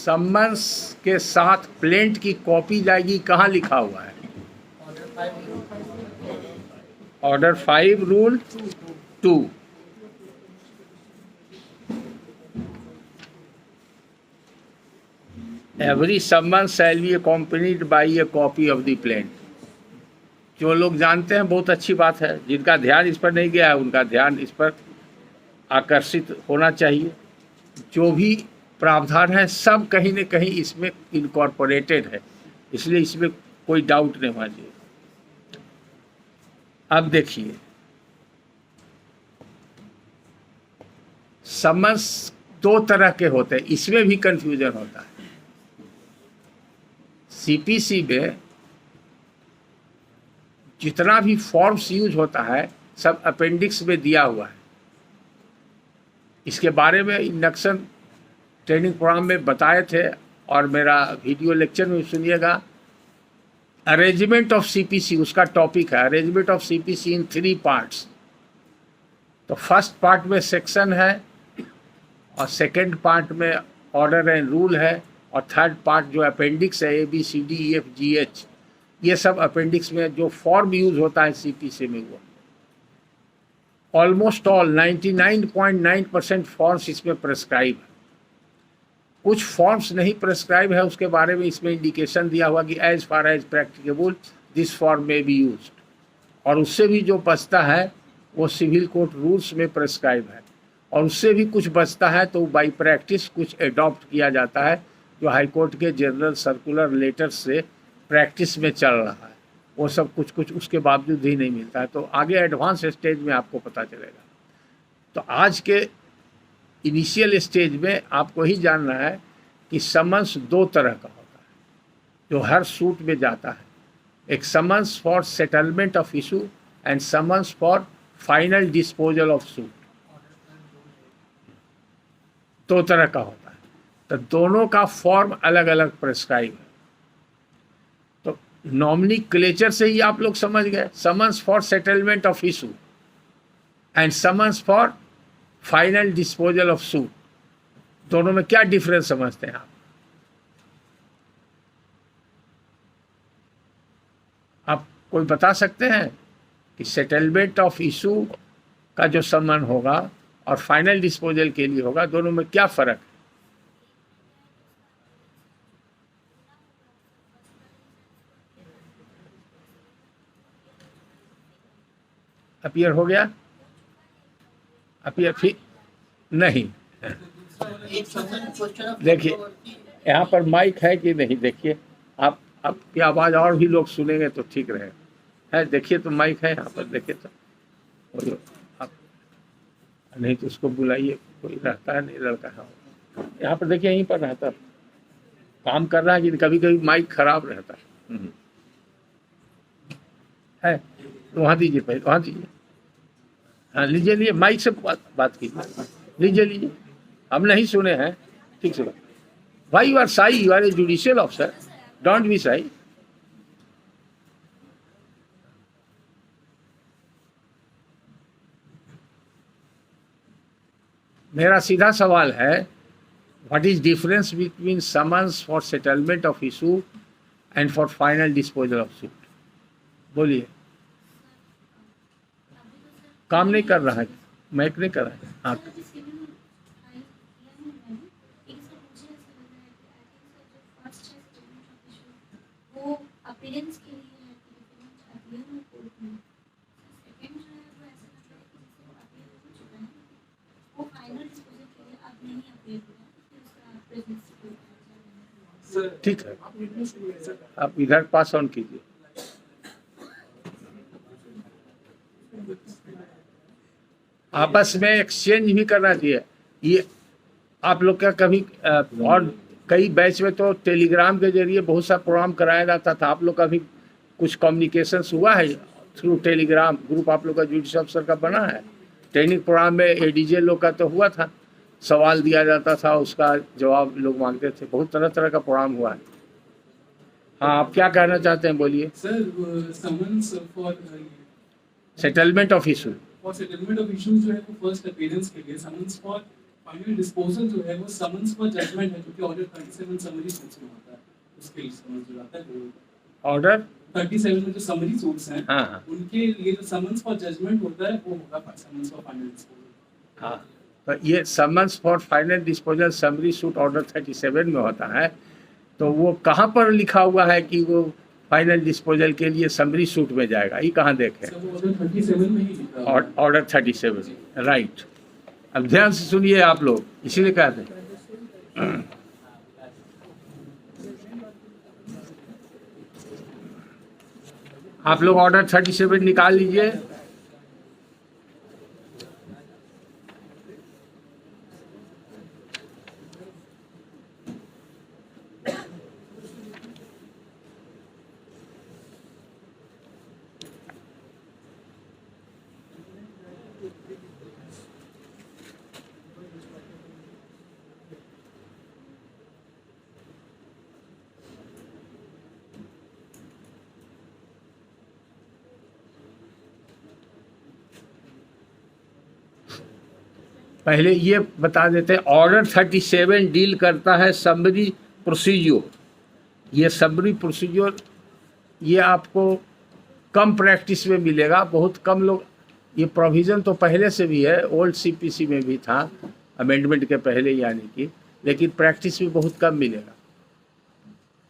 Summons के साथ plaint की कॉपी जाएगी, कहाँ लिखा हुआ है? Order 5 rule 2। Every summon shall be accompanied by a copy of the plaint. जो लोग जानते हैं बहुत अच्छी बात है, जिनका ध्यान इस पर नहीं गया है उनका ध्यान इस पर आकर्षित होना चाहिए। जो भी प्रावधान है सब कहीं न कहीं इसमें इनकॉर्पोरेटेड है, इसलिए इसमें कोई डाउट नहीं होना चाहिए। अब देखिए, समन्स 2 तरह के होते हैं, इसमें भी कंफ्यूजन होता है। सीपीसी में जितना भी फॉर्म्स यूज होता है सब अपेंडिक्स में दिया हुआ है। इसके बारे में इंडक्शन ट्रेनिंग प्रोग्राम में बताए थे और मेरा वीडियो लेक्चर में सुनिएगा। अरेंजमेंट ऑफ सीपीसी उसका टॉपिक है, arrangement of CPC in 3 parts. तो फर्स्ट पार्ट में सेक्शन है और सेकंड पार्ट में ऑर्डर एंड रूल है और थर्ड पार्ट जो अपेंडिक्स है ABCDEFGH, ये सब अपेंडिक्स में जो फॉर्म यूज होता है सीपीसी में वो ऑलमोस्ट ऑल 99.9% फॉर्म्स इसमें प्रेस्क्राइब है। कुछ फॉर्म्स नहीं प्रेस्क्राइब है, उसके बारे में इसमें इंडिकेशन दिया हुआ कि as far as practicable this form में बी यूज्ड, और उससे भी जो बचता है वो सिविल कोड रूल्स में प्रेस्क्राइब है, और उससे भी कुछ बचता है तो बाई प्रैक्टिस कुछ एडॉप्ट किया जाता है जो हाई कोर्ट के जनरल सर्कुलर लेटर से प्रैक्टिस में चल रहा है। वो सब कुछ कुछ उसके बावजूद ही नहीं मिलता है, तो आगे एडवांस स्टेज में आपको पता चलेगा। तो आज के इनिशियल स्टेज में आपको ही जानना है कि समन्स 2 तरह का होता है जो हर सूट में जाता है। एक summons for settlement of issue and summons for final disposal of suit, 2 तरह का होता है। तो दोनों का फॉर्म अलग अलग प्रेस्क्राइब है। तो नॉमिनक्लेचर से ही आप लोग समझ गए, summons for settlement of issue and summons for final disposal of suit, दोनों में क्या डिफरेंस समझते हैं आप? आप कोई बता सकते हैं कि सेटलमेंट ऑफ इशू का जो समन होगा और फाइनल डिस्पोजल के लिए होगा, दोनों में क्या फर्क है? अपीयर हो गया? अपीयर फिर नहीं। देखिए यहाँ पर माइक है कि नहीं, देखिए आपकी आवाज़ और भी लोग सुनेंगे तो ठीक रहे है। देखिए तो माइक है यहाँ पर, देखिए तो आप नहीं तो उसको बुलाइए, कोई रहता है नहीं लड़का है यहाँ पर, देखिए यहीं पर रहता काम कर रहा है कि कभी कभी माइक खराब रहता है। तो वहाँ दीजिए, पहले वहाँ दीजिए। हाँ लीजिए, लीजिए माइक से बात कीजिए, लीजिए। हम नहीं सुने हैं ठीक से। Why you are shy? You are a judicial officer, don't be shy. मेरा सीधा सवाल है, what is difference between summons for settlement of issue and for final disposal of suit? बोलिए। काम नहीं कर रहा है, मैक नहीं कर रहा है। हाँ ठीक है, आप इधर पास ऑन कीजिए। आपस में एक्सचेंज भी करना चाहिए। ये आप लोग का कभी और कई बैच में तो टेलीग्राम के जरिए बहुत सा प्रोग्राम कराया जाता था। आप लोग का भी कुछ कम्युनिकेशंस हुआ है थ्रू टेलीग्राम ग्रुप? आप लोग का जुडिशियल अफसर का बना है? ट्रेनिंग प्रोग्राम में एडीजे लोग का तो हुआ था, सवाल दिया जाता था, उसका जवाब लोग मांगते थे, बहुत तरह तरह का प्रोग्राम हुआ है। हाँ आप क्या कहना चाहते हैं, बोलिए। Sir summons for settlement of issue, for settlement of issues जो है वो फर्स्ट अपीयरेंस के लिए, समन्स फॉर फाइनल डिस्पोजल जो है वो समन्स फॉर जजमेंट है, क्योंकि ऑर्डर 37 समरी सूट्स में होता है, उसके लिए समझ जो आता है वो ऑर्डर 37 में जो समरी सूट्स हैं, हाँ हाँ उनके लिए जो समन्स फॉर जजमेंट होता है वो होगा समन्स फॉर फाइनल डिस्पोजल। हाँ, तो ये summons for final disposal summary suit order 37 में होता है। तो वो कहाँ पर लिखा हुआ है कि वो फाइनल डिस्पोजल के लिए समरी सूट में जाएगा? ये कहाँ देखें? सर वो ऑर्डर 37 में ही लिखा हुआ है। Order 37, right. अब ध्यान से सुनिए आप लोग, इसीलिए कहते हैं आप लोग ऑर्डर 37 निकाल लीजिए। पहले ये बता देते हैं, ऑर्डर 37 डील करता है समरी प्रोसीजर। ये समरी प्रोसीजर ये आपको कम प्रैक्टिस में मिलेगा, बहुत कम लोग, ये प्रोविज़न तो पहले से भी है, ओल्ड सीपीसी में भी था अमेंडमेंट के पहले यानी कि, लेकिन प्रैक्टिस में बहुत कम मिलेगा।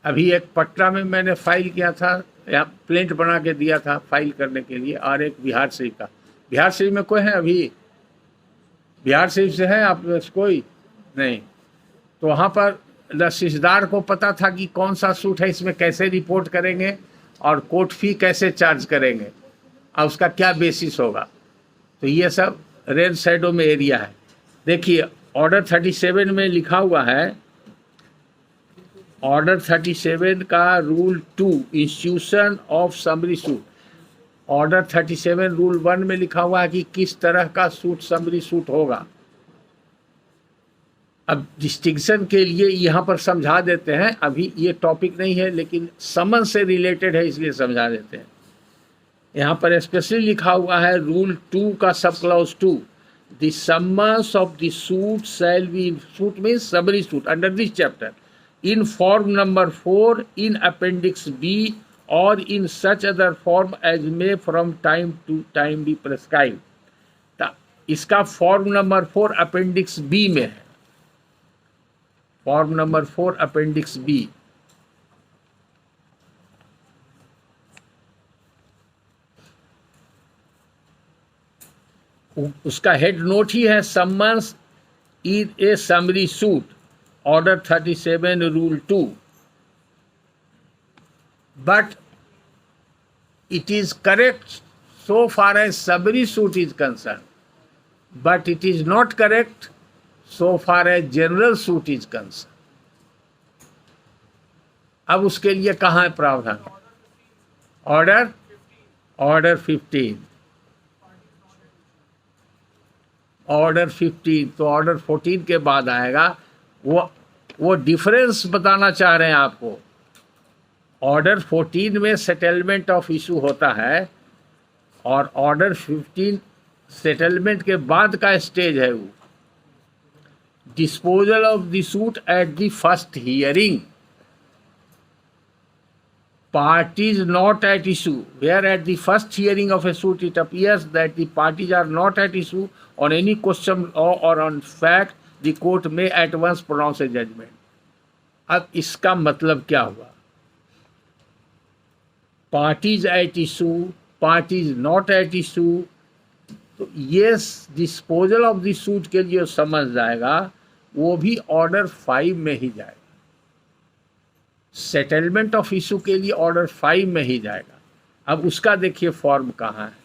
अभी एक पटना में मैंने फाइल किया था, यहाँ प्लेंट बना के दिया था फाइल करने के लिए, और एक बिहार शरीफ का। बिहार शरीफ में कोई है अभी? बिहार शरीफ से है आप में कोई? नहीं। तो वहाँ पर रसीददार को पता था कि कौन सा सूट है, इसमें कैसे रिपोर्ट करेंगे और कोर्ट फी कैसे चार्ज करेंगे और उसका क्या बेसिस होगा। तो ये सब रेड शैडो में एरिया है। देखिए ऑर्डर 37 में लिखा हुआ है, ऑर्डर 37 का rule 2 institution of summary suit. Order 37 rule 1 में लिखा हुआ है कि किस तरह का सूट समरी सूट होगा। अब डिस्टिंक्शन के लिए यहाँ पर समझा देते हैं, अभी ये टॉपिक नहीं है लेकिन समन से रिलेटेड है इसलिए समझा देते हैं। यहाँ पर स्पेशली लिखा हुआ है रूल 2 का sub clause 2, the summons of the suit shall be, suit means summary suit under this chapter, in form number 4 in appendix B or in such other form as may from time to time be prescribed। इसका form number 4 appendix B में है, form number 4 appendix B. उसका head note ही है, summons is a summary suit Order 37 Rule 2, but it is correct so far as summary suit is concerned, but it is not correct so far as general suit is concerned। अब उसके लिए कहाँ है प्रावधान? Order 15, order 15, तो order 14 के बाद आएगा। वो डिफरेंस बताना चाह रहे हैं आपको। ऑर्डर 14 में सेटलमेंट ऑफ इशू होता है और ऑर्डर 15 सेटलमेंट के बाद का स्टेज है वो disposal of the suit at the first hearing. Parties not at issue, where at the first hearing of a suit it appears that the parties are not at issue on any question or on fact, the court may at once pronounce a judgment। अब इसका मतलब क्या हुआ? Parties at issue, parties not at issue, तो ये disposal of the suit के लिए समझ जाएगा, वो भी ऑर्डर 5 में ही जाएगा। सेटलमेंट ऑफ इशू के लिए ऑर्डर 5 में ही जाएगा। अब उसका देखिए फॉर्म कहाँ है।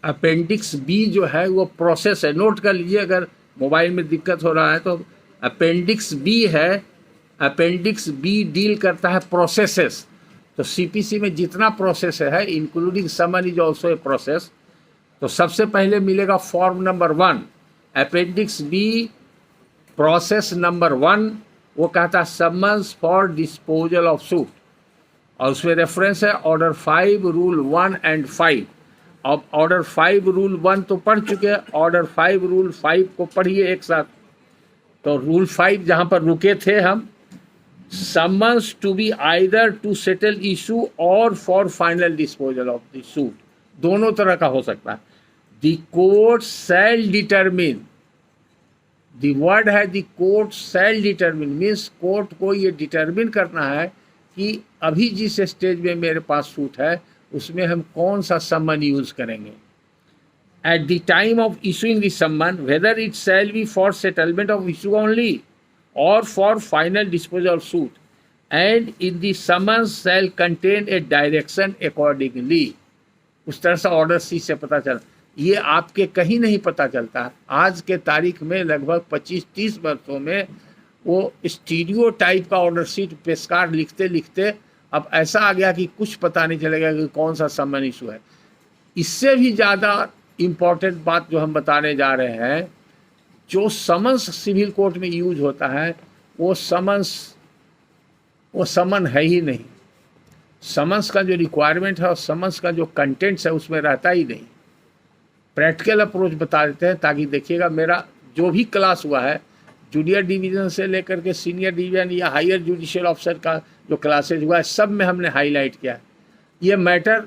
अपेंडिक्स बी जो है वो प्रोसेस है, नोट कर लीजिए अगर मोबाइल में दिक्कत हो रहा है तो। अपेंडिक्स बी है, अपेंडिक्स बी डील करता है प्रोसेसेस। तो सीपीसी में जितना प्रोसेस है including summon is also a process. तो सबसे पहले मिलेगा form number 1, appendix B process number 1, वो कहता है summons for disposal of suit, और उसमें रेफरेंस है ऑर्डर 5 रूल 1 एंड 5। अब ऑर्डर 5 रूल 1 तो पढ़ चुके हैं, ऑर्डर 5 रूल 5 को पढ़िए एक साथ। तो रूल 5 जहां पर रुके थे हम, summons to be either to settle issue और for final disposal of the suit, दोनों तरह का हो सकता है। The court shall determine, the word है the court shall determine, means court को ये डिटरमिन करना है कि अभी जिस स्टेज में मेरे पास सूट है उसमें हम कौन सा सम्मन यूज करेंगे। At the time of issuing the summon whether it shall be for settlement of issue only और for final disposal of suit, and in the summons shall contain a direction accordingly. उस तरह से order सी से पता चला। ये आपके कहीं नहीं पता चलता। आज के तारीख में लगभग 25-30 वर्षों में वो स्टीरियो टाइप का ऑर्डर सीट पेशकार लिखते लिखते अब ऐसा आ गया कि कुछ पता नहीं चलेगा कि कौन सा सम्मन इशू है। इससे भी ज़्यादा इम्पॉर्टेंट बात जो हम बताने जा रहे हैं, जो समन्स सिविल कोर्ट में यूज होता है वो समन है ही नहीं। समन्स का जो रिक्वायरमेंट है और समन्स का जो कंटेंट्स है उसमें रहता ही नहीं। प्रैक्टिकल अप्रोच बता देते हैं ताकि देखिएगा, मेरा जो भी क्लास हुआ है जूनियर डिवीज़न से लेकर के सीनियर डिवीज़न या हायर जुडिशियल ऑफिसर का जो क्लासेज हुआ है सब में हमने हाईलाइट किया है। ये मैटर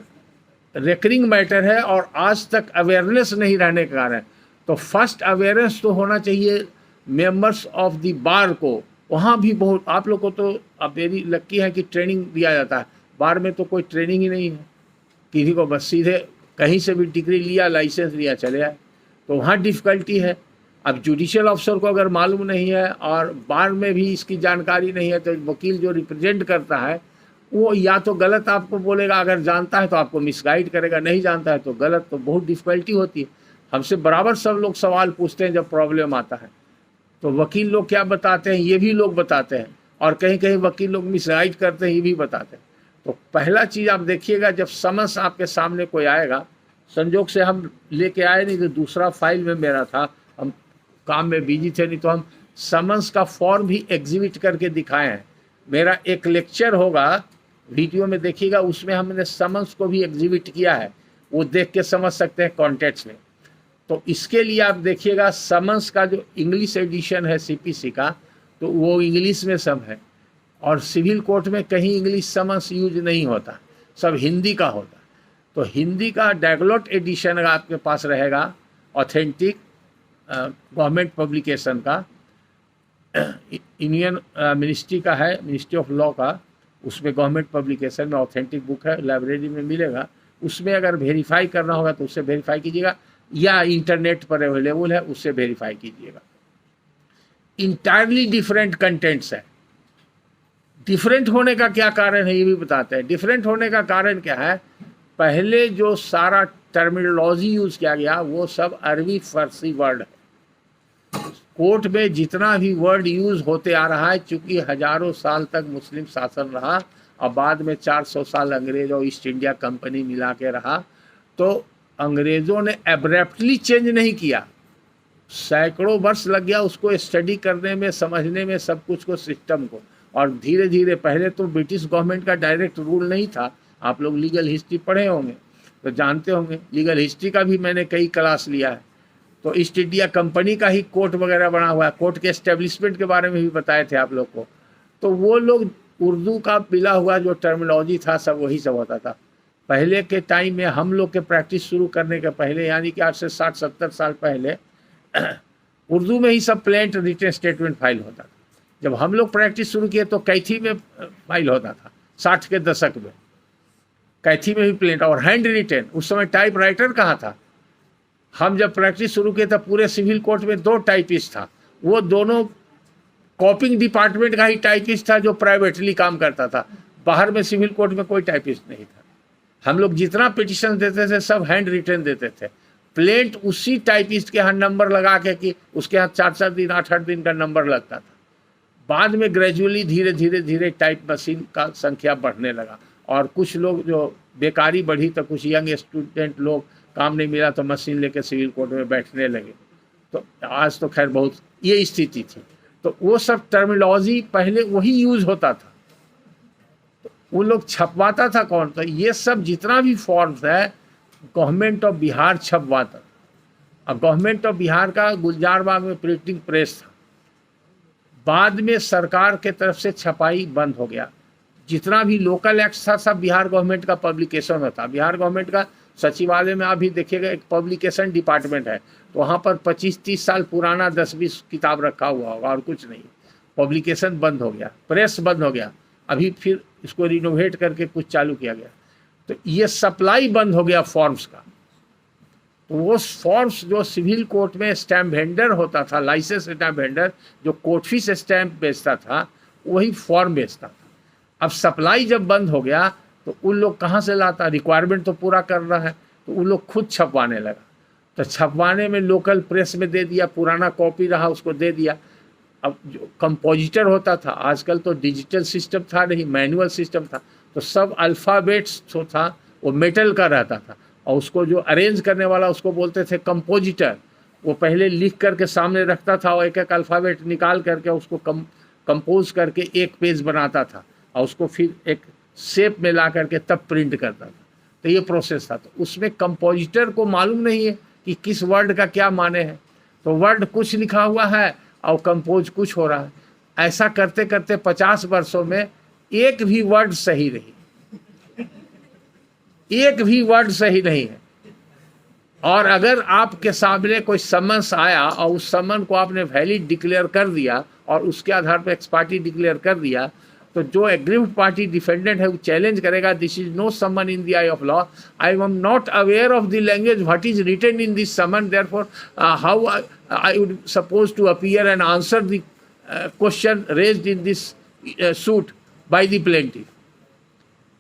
रेकरिंग मैटर है और आज तक अवेयरनेस नहीं रहने के कारण। तो फर्स्ट अवेयरनेस तो होना चाहिए मेंबर्स ऑफ द बार को। वहाँ भी बहुत आप लोग को तो अब मेरी लक्की है कि ट्रेनिंग दिया जाता है, बार में तो कोई ट्रेनिंग ही नहीं है। किसी को बस सीधे कहीं से भी डिग्री लिया, लाइसेंस लिया, चले आए। तो वहाँ डिफ़िकल्टी है। अब जुडिशियल ऑफिसर को अगर मालूम नहीं है और बार में भी इसकी जानकारी नहीं है तो वकील जो रिप्रेजेंट करता है वो या तो गलत आपको बोलेगा, अगर जानता है तो आपको मिसगाइड करेगा, नहीं जानता है तो गलत। तो बहुत डिफ़िकल्टी होती है। हमसे बराबर सब लोग सवाल पूछते हैं जब प्रॉब्लम आता है, तो वकील लोग क्या बताते हैं ये भी लोग बताते हैं, और कहीं कहीं वकील लोग मिसगाइड करते हैं ये भी बताते हैं। तो पहला चीज़ आप देखिएगा, जब समन्स आपके सामने कोई आएगा, संजोग से हम लेके आए नहीं तो दूसरा फाइल में मेरा था, हम काम में बिजी थे, नहीं तो हम समन्स का फॉर्म भी एग्जिबिट करके दिखाए हैं। मेरा एक लेक्चर होगा, वीडियो में देखिएगा, उसमें हमने समन्स को भी एग्जिबिट किया है, वो देख के समझ सकते हैं कॉन्टेक्स्ट में। तो इसके लिए आप देखिएगा समन्स का जो इंग्लिश एडिशन है सीपीसी का, तो वो इंग्लिश में सब है, और सिविल कोर्ट में कहीं इंग्लिश समन्स यूज नहीं होता, सब हिंदी का होता। तो हिंदी का डैगलोट एडिशन अगर आपके पास रहेगा ऑथेंटिक गवर्नमेंट पब्लिकेशन का, इंडियन मिनिस्ट्री का है, मिनिस्ट्री ऑफ लॉ का, उसमें गवर्नमेंट पब्लिकेशन में ऑथेंटिक बुक है, लाइब्रेरी में मिलेगा। उसमें अगर वेरीफाई करना होगा तो उससे वेरीफाई कीजिएगा, या इंटरनेट पर अवेलेबल है उससे वेरीफाई कीजिएगा। इंटायरली डिफरेंट कंटेंट्स है। डिफरेंट होने का क्या कारण है ये भी बताते हैं। डिफरेंट होने का कारण क्या है, पहले जो सारा टर्मिनोलॉजी यूज किया गया वो सब अरबी फारसी वर्ड है। कोर्ट में जितना भी वर्ड यूज होते आ रहा है, चूंकि हजारों साल तक मुस्लिम शासन रहा और बाद में 400 साल अंग्रेज और ईस्ट इंडिया कंपनी मिला के रहा, तो अंग्रेज़ों ने एब्रप्टली चेंज नहीं किया, सैकड़ों वर्ष लग गया उसको स्टडी करने में, समझने में, सब कुछ को, सिस्टम को। और धीरे धीरे, पहले तो ब्रिटिश गवर्नमेंट का डायरेक्ट रूल नहीं था। आप लोग लीगल हिस्ट्री पढ़े होंगे तो जानते होंगे, लीगल हिस्ट्री का भी मैंने कई क्लास लिया है। तो ईस्ट इंडिया कंपनी का ही कोर्ट वगैरह बना हुआ है, कोर्ट के एस्टेब्लिशमेंट के बारे में भी बताए थे आप लोग को। तो वो लोग उर्दू का मिला हुआ जो टर्मिनोलॉजी था सब वही सब होता था। पहले के टाइम में हम लोग के प्रैक्टिस शुरू करने के पहले, यानी कि आज से 60-70 साल पहले, उर्दू में ही सब प्लेंट रिटन स्टेटमेंट फाइल होता था। जब हम लोग प्रैक्टिस शुरू किए तो कैथी में फाइल होता था, 60 के दशक में कैथी में भी प्लेंट और हैंड रिटन। उस समय टाइप राइटर कहाँ था। हम जब प्रैक्टिस शुरू किए तब पूरे सिविल कोर्ट में 2 टाइपिस्ट था, वो दोनों कॉपिंग डिपार्टमेंट का ही टाइपिस्ट था जो प्राइवेटली काम करता था। बाहर में सिविल कोर्ट में कोई टाइपिस्ट नहीं था। हम लोग जितना पिटिशन देते थे सब हैंड रिटन देते थे, प्लेट उसी टाइपिस्ट के यहाँ नंबर लगा के कि उसके यहाँ 4-4 दिन 8-8 दिन का नंबर लगता था। बाद में ग्रेजुअली धीरे धीरे धीरे टाइप मशीन का संख्या बढ़ने लगा और कुछ लोग जो बेकारी बढ़ी तो कुछ यंग स्टूडेंट लोग काम नहीं मिला तो मशीन लेके सिविल कोर्ट में बैठने लगे। तो आज तो खैर बहुत ये स्थिति थी। तो वो सब टर्मिनोलॉजी पहले वही यूज होता था। तो वो लोग छपवाता था कौन? तो ये सब जितना भी फॉर्म्स है गवर्नमेंट ऑफ बिहार छपवाता था। अब गवर्नमेंट ऑफ बिहार का गुलजारबाग में प्रिंटिंग प्रेस था। बाद में सरकार के तरफ से छपाई बंद हो गया। जितना भी लोकल एक्ट था सब बिहार गवर्नमेंट का पब्लिकेशन होता। बिहार गवर्नमेंट का सचिवालय में अभी देखिएगा एक पब्लिकेशन डिपार्टमेंट है, तो वहाँ पर 25-30 साल पुराना 10-20 किताब रखा हुआ होगा और कुछ नहीं। पब्लिकेशन बंद हो गया, प्रेस बंद हो गया, अभी फिर इसको रिनोवेट करके कुछ चालू किया गया। तो ये सप्लाई बंद हो गया फॉर्म्स का। तो वो फॉर्म्स जो सिविल कोर्ट में स्टैम्प वेंडर होता था, लाइसेंस स्टैम्प वेंडर जो कोर्ट फीस स्टैम्प बेचता था, वही फॉर्म बेचता था। अब सप्लाई जब बंद हो गया तो उन लोग कहाँ से लाता? रिक्वायरमेंट तो पूरा कर रहा है, तो उन लोग खुद छपवाने लगा। तो छपवाने में लोकल प्रेस में दे दिया, पुराना कॉपी रहा उसको दे दिया। अब जो कंपोजिटर होता था, आजकल तो डिजिटल सिस्टम था नहीं, मैनुअल सिस्टम था, तो सब अल्फ़ाबेट्स जो था वो मेटल का रहता था और उसको जो अरेंज करने वाला उसको बोलते थे कंपोजिटर। वो पहले लिख करके सामने रखता था और एक एक अल्फ़ाबेट निकाल करके उसको कंपोज करके एक पेज बनाता था और उसको फिर एक शेप में ला करके तब प्रिंट करता था। तो ये प्रोसेस था। तो उसमें कंपोजिटर को मालूम नहीं है कि किस वर्ड का क्या माने हैं, तो वर्ड कुछ लिखा हुआ है और कंपोज कुछ हो रहा है। ऐसा करते करते 50 वर्षों में एक भी वर्ड सही नहीं, एक भी वर्ड सही नहीं है। और अगर आपके सामने कोई समन्स आया और उस समन को आपने वैलिड डिक्लेयर कर दिया और उसके आधार पर एक्स पार्टी डिक्लेयर कर दिया, तो जो एग्रीव्ड पार्टी डिफेंडेंट है वो चैलेंज करेगा, this is no summon in the eye of law, I am not aware of the language what is written in this summon, therefore how I would suppose to appear and answer the question raised in this suit by the plaintiff.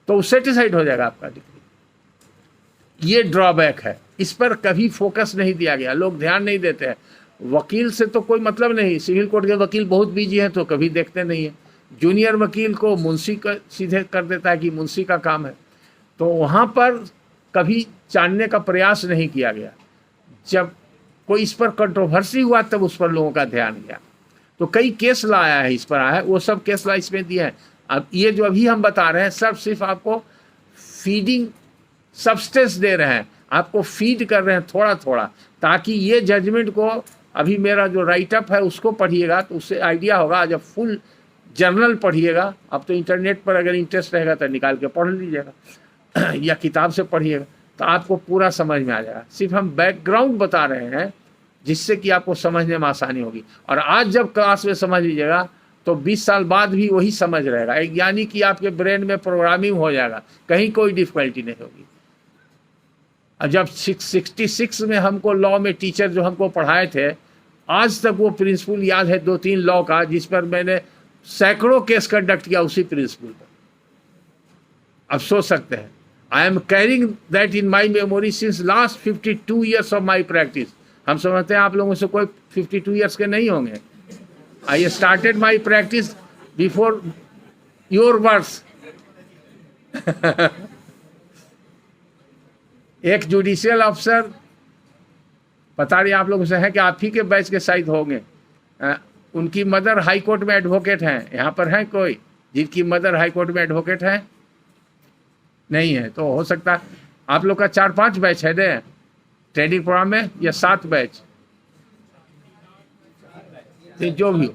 तो satisfied हो जाएगा आपका degree. ये drawback है, इस पर कभी focus नहीं दिया गया, लोग ध्यान नहीं देते हैं। वकील से तो कोई मतलब नहीं, सिविल कोर्ट के वकील बहुत बिजी हैं तो कभी देखते नहीं है। जूनियर वकील को मुंशी का सीधे कर देता है कि मुंशी का काम है, तो वहाँ पर कभी जानने का प्रयास नहीं किया गया। जब कोई इस पर कंट्रोवर्सी हुआ तब उस पर लोगों का ध्यान गया। तो कई केस लाया है, इस पर आया है, वो सब केस ला इसमें दिए हैं। अब ये जो अभी हम बता रहे हैं सब सिर्फ आपको फीडिंग सब्सटेंस दे रहे हैं, आपको फीड कर रहे हैं थोड़ा थोड़ा, ताकि ये जजमेंट को अभी मेरा जो राइटअप है उसको पढ़िएगा तो उससे आइडिया होगा। जब फुल जर्नल पढ़िएगा, अब तो इंटरनेट पर अगर इंटरेस्ट रहेगा तो निकाल के पढ़ लीजिएगा या किताब से पढ़िएगा तो आपको पूरा समझ में आ जाएगा। सिर्फ हम बैकग्राउंड बता रहे हैं जिससे कि आपको समझने में आसानी होगी। और आज जब क्लास में समझ लीजिएगा तो 20 साल बाद भी वही समझ रहेगा, यानी कि आपके ब्रेन में प्रोग्रामिंग हो जाएगा, कहीं कोई डिफिकल्टी नहीं होगी। और जब 66 में हमको लॉ में टीचर जो हमको पढ़ाए थे, आज तक वो प्रिंसिपल याद है 2-3 लॉ का, जिस पर मैंने सैकड़ों केस कंडक्ट किया उसी प्रिंसिपल पर। अब सोच सकते हैं, I am carrying that in my memory since last 52 years of my practice. हम समझते हैं आप लोगों से कोई 52 ईयर्स के नहीं होंगे। I started my practice before your birth. एक जुडिशियल अफसर पता नहीं आप लोगों से है कि आप ही के बैच के शायद होंगे, उनकी मदर हाई कोर्ट में एडवोकेट हैं। यहाँ पर है कोई जिनकी मदर हाई कोर्ट में एडवोकेट है? नहीं है। तो हो सकता है आप लोग का 4-5 बैच है दे ट्रेनिंग प्रोग्राम में, या 7 बैच, जो भी हो,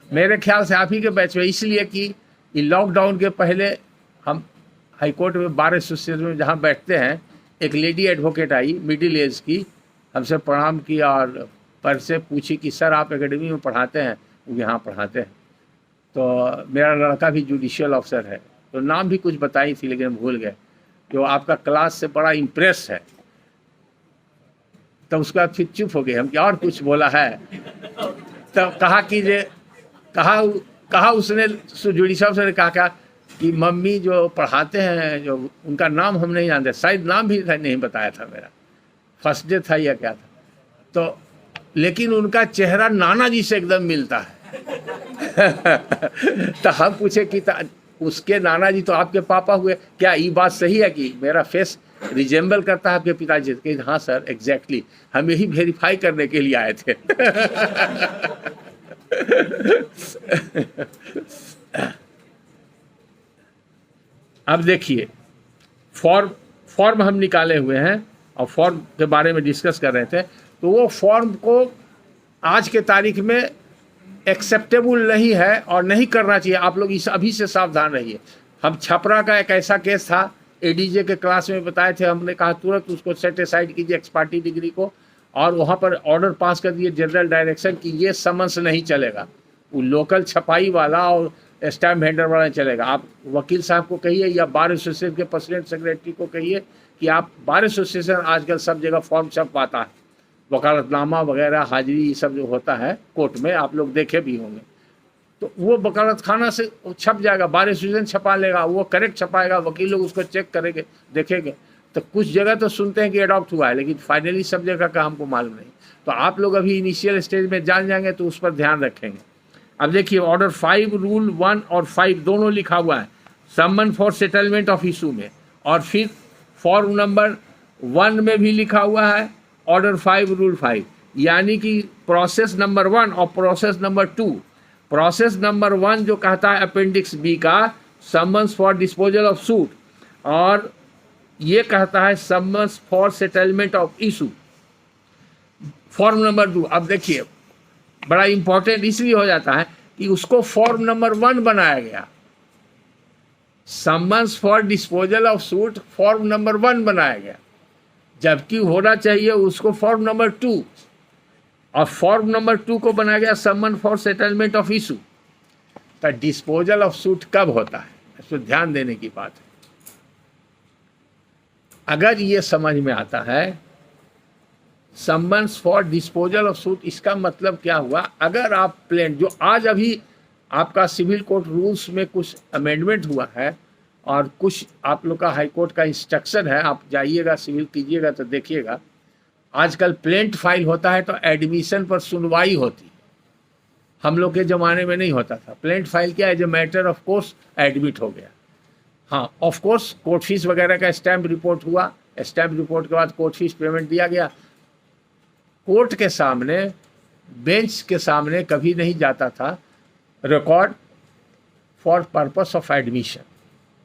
मेरे ख्याल से आप ही के बैच में। इसलिए कि लॉकडाउन के पहले हम हाई कोर्ट में बार एसोसिएशन में जहाँ बैठते हैं, एक लेडी एडवोकेट आई मिडिल एज की, हमसे प्रणाम किया और पर से पूछी कि सर आप एकेडमी में पढ़ाते हैं? वो यहाँ पढ़ाते हैं। तो मेरा लड़का भी जुडिशियल ऑफिसर है, तो नाम भी कुछ बताई थी लेकिन भूल गए, जो आपका क्लास से बड़ा इम्प्रेस है। तो उसके बाद फिर चुप हो गए हम कि और कुछ बोला है। तो कहा कि कहा उसने जुडिशियल ऑफिसर ने कहा कि मम्मी जो पढ़ाते हैं, जो उनका नाम हम नहीं जानते, शायद नाम भी नहीं बताया था मेरा। फर्स्ट डे था या क्या था, तो लेकिन उनका चेहरा नाना जी से एकदम मिलता है। तो हम पूछे कि उसके नाना जी तो आपके पापा हुए, क्या ये बात सही है कि मेरा फेस रिजेंबल करता है आपके पिताजी? कि हाँ सर एग्जैक्टली, हम यही वेरीफाई करने के लिए आए थे। अब देखिए फॉर्म हम निकाले हुए हैं और फॉर्म के बारे में डिस्कस कर रहे थे। तो वो फॉर्म को आज के तारीख में एक्सेप्टेबल नहीं है और नहीं करना चाहिए। आप लोग इस अभी से सावधान रहिए। हम छपरा का एक ऐसा केस था, एडीजे के क्लास में बताए थे, हमने कहा तुरंत उसको सेट असाइड कीजिए एक्सपर्टी डिग्री को, और वहाँ पर ऑर्डर पास कर दिए जनरल डायरेक्शन कि ये समन्स नहीं चलेगा, वो लोकल छपाई वाला और स्टैम्प वेंडर वाला नहीं चलेगा। आप वकील साहब को कहिए या बार एसोसिएशन के प्रेसिडेंट सेक्रेटरी को कहिए कि आप, बार एसोसिएशन आजकल सब जगह फॉर्म छपवाता है, वकालतनामा वगैरह हाजिरी ये सब जो होता है कोर्ट में, आप लोग देखे भी होंगे, तो वो वकालत खाना से छप जाएगा, बार एसोसिएशन छपा लेगा, वो करेक्ट छपाएगा, वकील लोग उसको चेक करेंगे देखेंगे। तो कुछ जगह तो सुनते हैं कि अडॉप्ट हुआ है, लेकिन फाइनली सब जगह का हमको मालूम नहीं। तो आप लोग अभी इनिशियल स्टेज में जान जाएंगे तो उस पर ध्यान रखेंगे। अब देखिए ऑर्डर 5 रूल 1 और 5 दोनों लिखा हुआ है समन फॉर सेटलमेंट ऑफ इशू में, और फिर फॉर्म नंबर 1 में भी लिखा हुआ है ऑर्डर 5 रूल 5, यानी कि प्रोसेस नंबर 1 और प्रोसेस नंबर 2। प्रोसेस नंबर 1 जो कहता है अपेंडिक्स बी का summons for disposal of suit, और ये कहता है summons for settlement of issue. Form number 2, अब देखिए बड़ा इंपॉर्टेंट इसलिए हो जाता है कि उसको फॉर्म नंबर 1 बनाया गया, summons for disposal of suit form number 1 बनाया गया, जबकि होना चाहिए उसको फॉर्म नंबर 2, और फॉर्म नंबर 2 को बनाया गया समन फॉर सेटलमेंट ऑफ इशू। तो डिस्पोजल ऑफ सूट कब होता है, इस पर ध्यान देने की बात है। अगर ये समझ में आता है summons for disposal of suit, इसका मतलब क्या हुआ, अगर आप प्लेन जो आज अभी आपका सिविल कोर्ट रूल्स में कुछ अमेंडमेंट हुआ है और कुछ आप लोग का हाई कोर्ट का इंस्ट्रक्शन है, आप जाइएगा सिविल कीजिएगा तो देखिएगा, आजकल प्लेंट फाइल होता है तो एडमिशन पर सुनवाई होती, हम लोग के ज़माने में नहीं होता था। प्लेंट फाइल क्या है, जो मैटर ऑफ कोर्स एडमिट हो गया। हाँ ऑफ कोर्स कोर्ट फीस वगैरह का स्टैम्प रिपोर्ट हुआ, स्टैम्प रिपोर्ट के बाद कोर्ट फीस पेमेंट दिया गया। कोर्ट के सामने, बेंच के सामने कभी नहीं जाता था record for purpose of admission.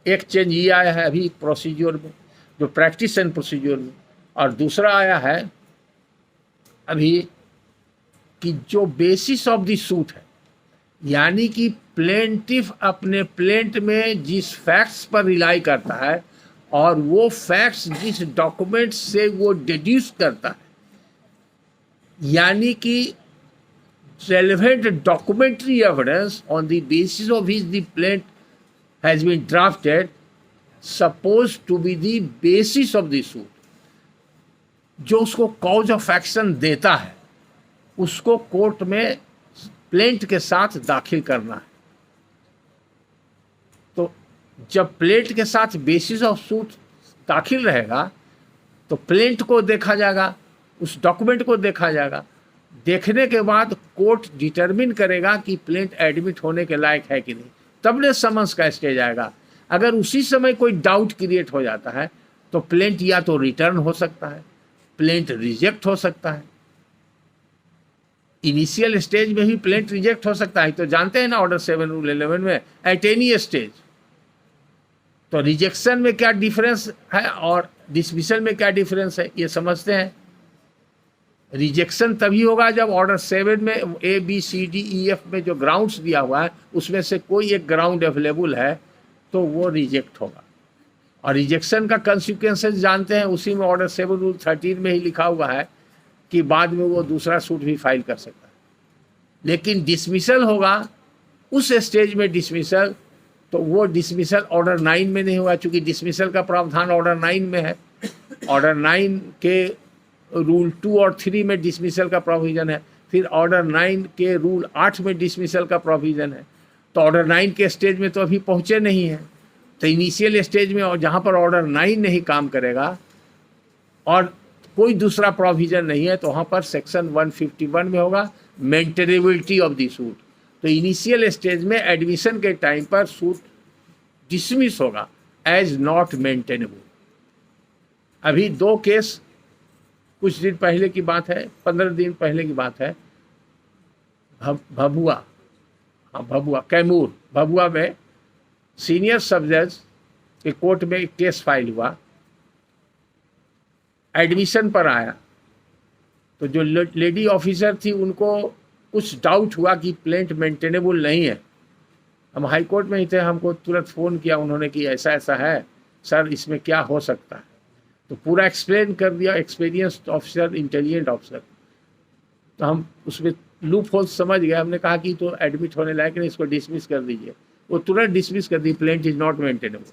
एक चेंज ये आया है अभी प्रोसीजर में, जो प्रैक्टिस एंड प्रोसीजर में, और दूसरा आया है अभी कि जो बेसिस ऑफ द सूट है, यानी कि प्लेंटिफ अपने प्लेंट में जिस फैक्ट्स पर रिलाई करता है और वो फैक्ट्स जिस डॉक्यूमेंट से वो डिड्यूस करता है, यानी कि relevant documentary evidence on the basis of which the plaint has been drafted supposed to be the basis of the suit, जो उसको कॉज ऑफ एक्शन देता है उसको कोर्ट में प्लेंट के साथ दाखिल करना है। तो जब प्लेंट के साथ बेसिस ऑफ सूट दाखिल रहेगा तो प्लेंट को देखा जाएगा, उस डॉक्यूमेंट को देखा जाएगा, देखने के बाद कोर्ट डिटरमिन करेगा कि प्लेंट एडमिट होने के लायक है कि नहीं, तब ने समन्स का स्टेज आएगा। अगर उसी समय कोई डाउट क्रिएट हो जाता है तो प्लेंट या तो रिटर्न हो सकता है, प्लेंट रिजेक्ट हो सकता है। इनिशियल स्टेज में ही प्लेंट रिजेक्ट हो सकता है, तो जानते हैं ना ऑर्डर 7 रूल 11 में एट एनी स्टेज। तो रिजेक्शन में क्या डिफरेंस है और डिसमिसल में क्या डिफरेंस है, ये समझते हैं। रिजेक्शन तभी होगा जब ऑर्डर 7 में ABCDEF में जो ग्राउंड्स दिया हुआ है उसमें से कोई एक ग्राउंड अवेलेबल है तो वो रिजेक्ट होगा। और रिजेक्शन का कंसिक्वेंसेस जानते हैं, उसी में ऑर्डर 7 रूल 13 में ही लिखा हुआ है कि बाद में वो दूसरा सूट भी फाइल कर सकता है। लेकिन डिसमिसल होगा उस स्टेज में डिसमिसल, तो वो डिसमिसल ऑर्डर 9 में नहीं होगा, चूँकि डिसमिसल का प्रावधान ऑर्डर 9 में है। ऑर्डर 9 के रूल 2 और 3 में डिसमिसल का प्रोविज़न है, फिर ऑर्डर 9 के रूल 8 में डिसमिसल का प्रोविज़न है। तो ऑर्डर 9 के स्टेज में तो अभी पहुँचे नहीं हैं, तो इनिशियल स्टेज में और जहाँ पर ऑर्डर 9 नहीं काम करेगा और कोई दूसरा प्रोविजन नहीं है, तो वहाँ पर सेक्शन 151 में होगा मेंटेनेबिलिटी ऑफ द सूट। तो इनिशियल स्टेज में एडमिशन के टाइम पर सूट डिसमिस होगा एज नॉट मेंटेनेबल। अभी 2 केस कुछ दिन पहले की बात है, 15 दिन पहले की बात है, भभुआ, हाँ भभुआ, कैमूर भभुआ में सीनियर सब जज के कोर्ट में एक केस फाइल हुआ, एडमिशन पर आया। तो जो लेडी ऑफिसर थी उनको कुछ डाउट हुआ कि प्लेंट मेंटेनेबल नहीं है। हम हाई कोर्ट में ही थे, हमको तुरंत फ़ोन किया उन्होंने कि ऐसा ऐसा है सर, इसमें क्या हो सकता है। तो पूरा एक्सप्लेन कर दिया, एक्सपीरियंस्ड ऑफिसर, इंटेलिजेंट ऑफिसर। तो हम उसमें लूप होल समझ गए, हमने कहा कि तो एडमिट होने लायक नहीं, इसको डिसमिस कर दीजिए। वो तुरंत डिसमिस कर दी, प्लेंट इज नॉट मेंटेनेबल।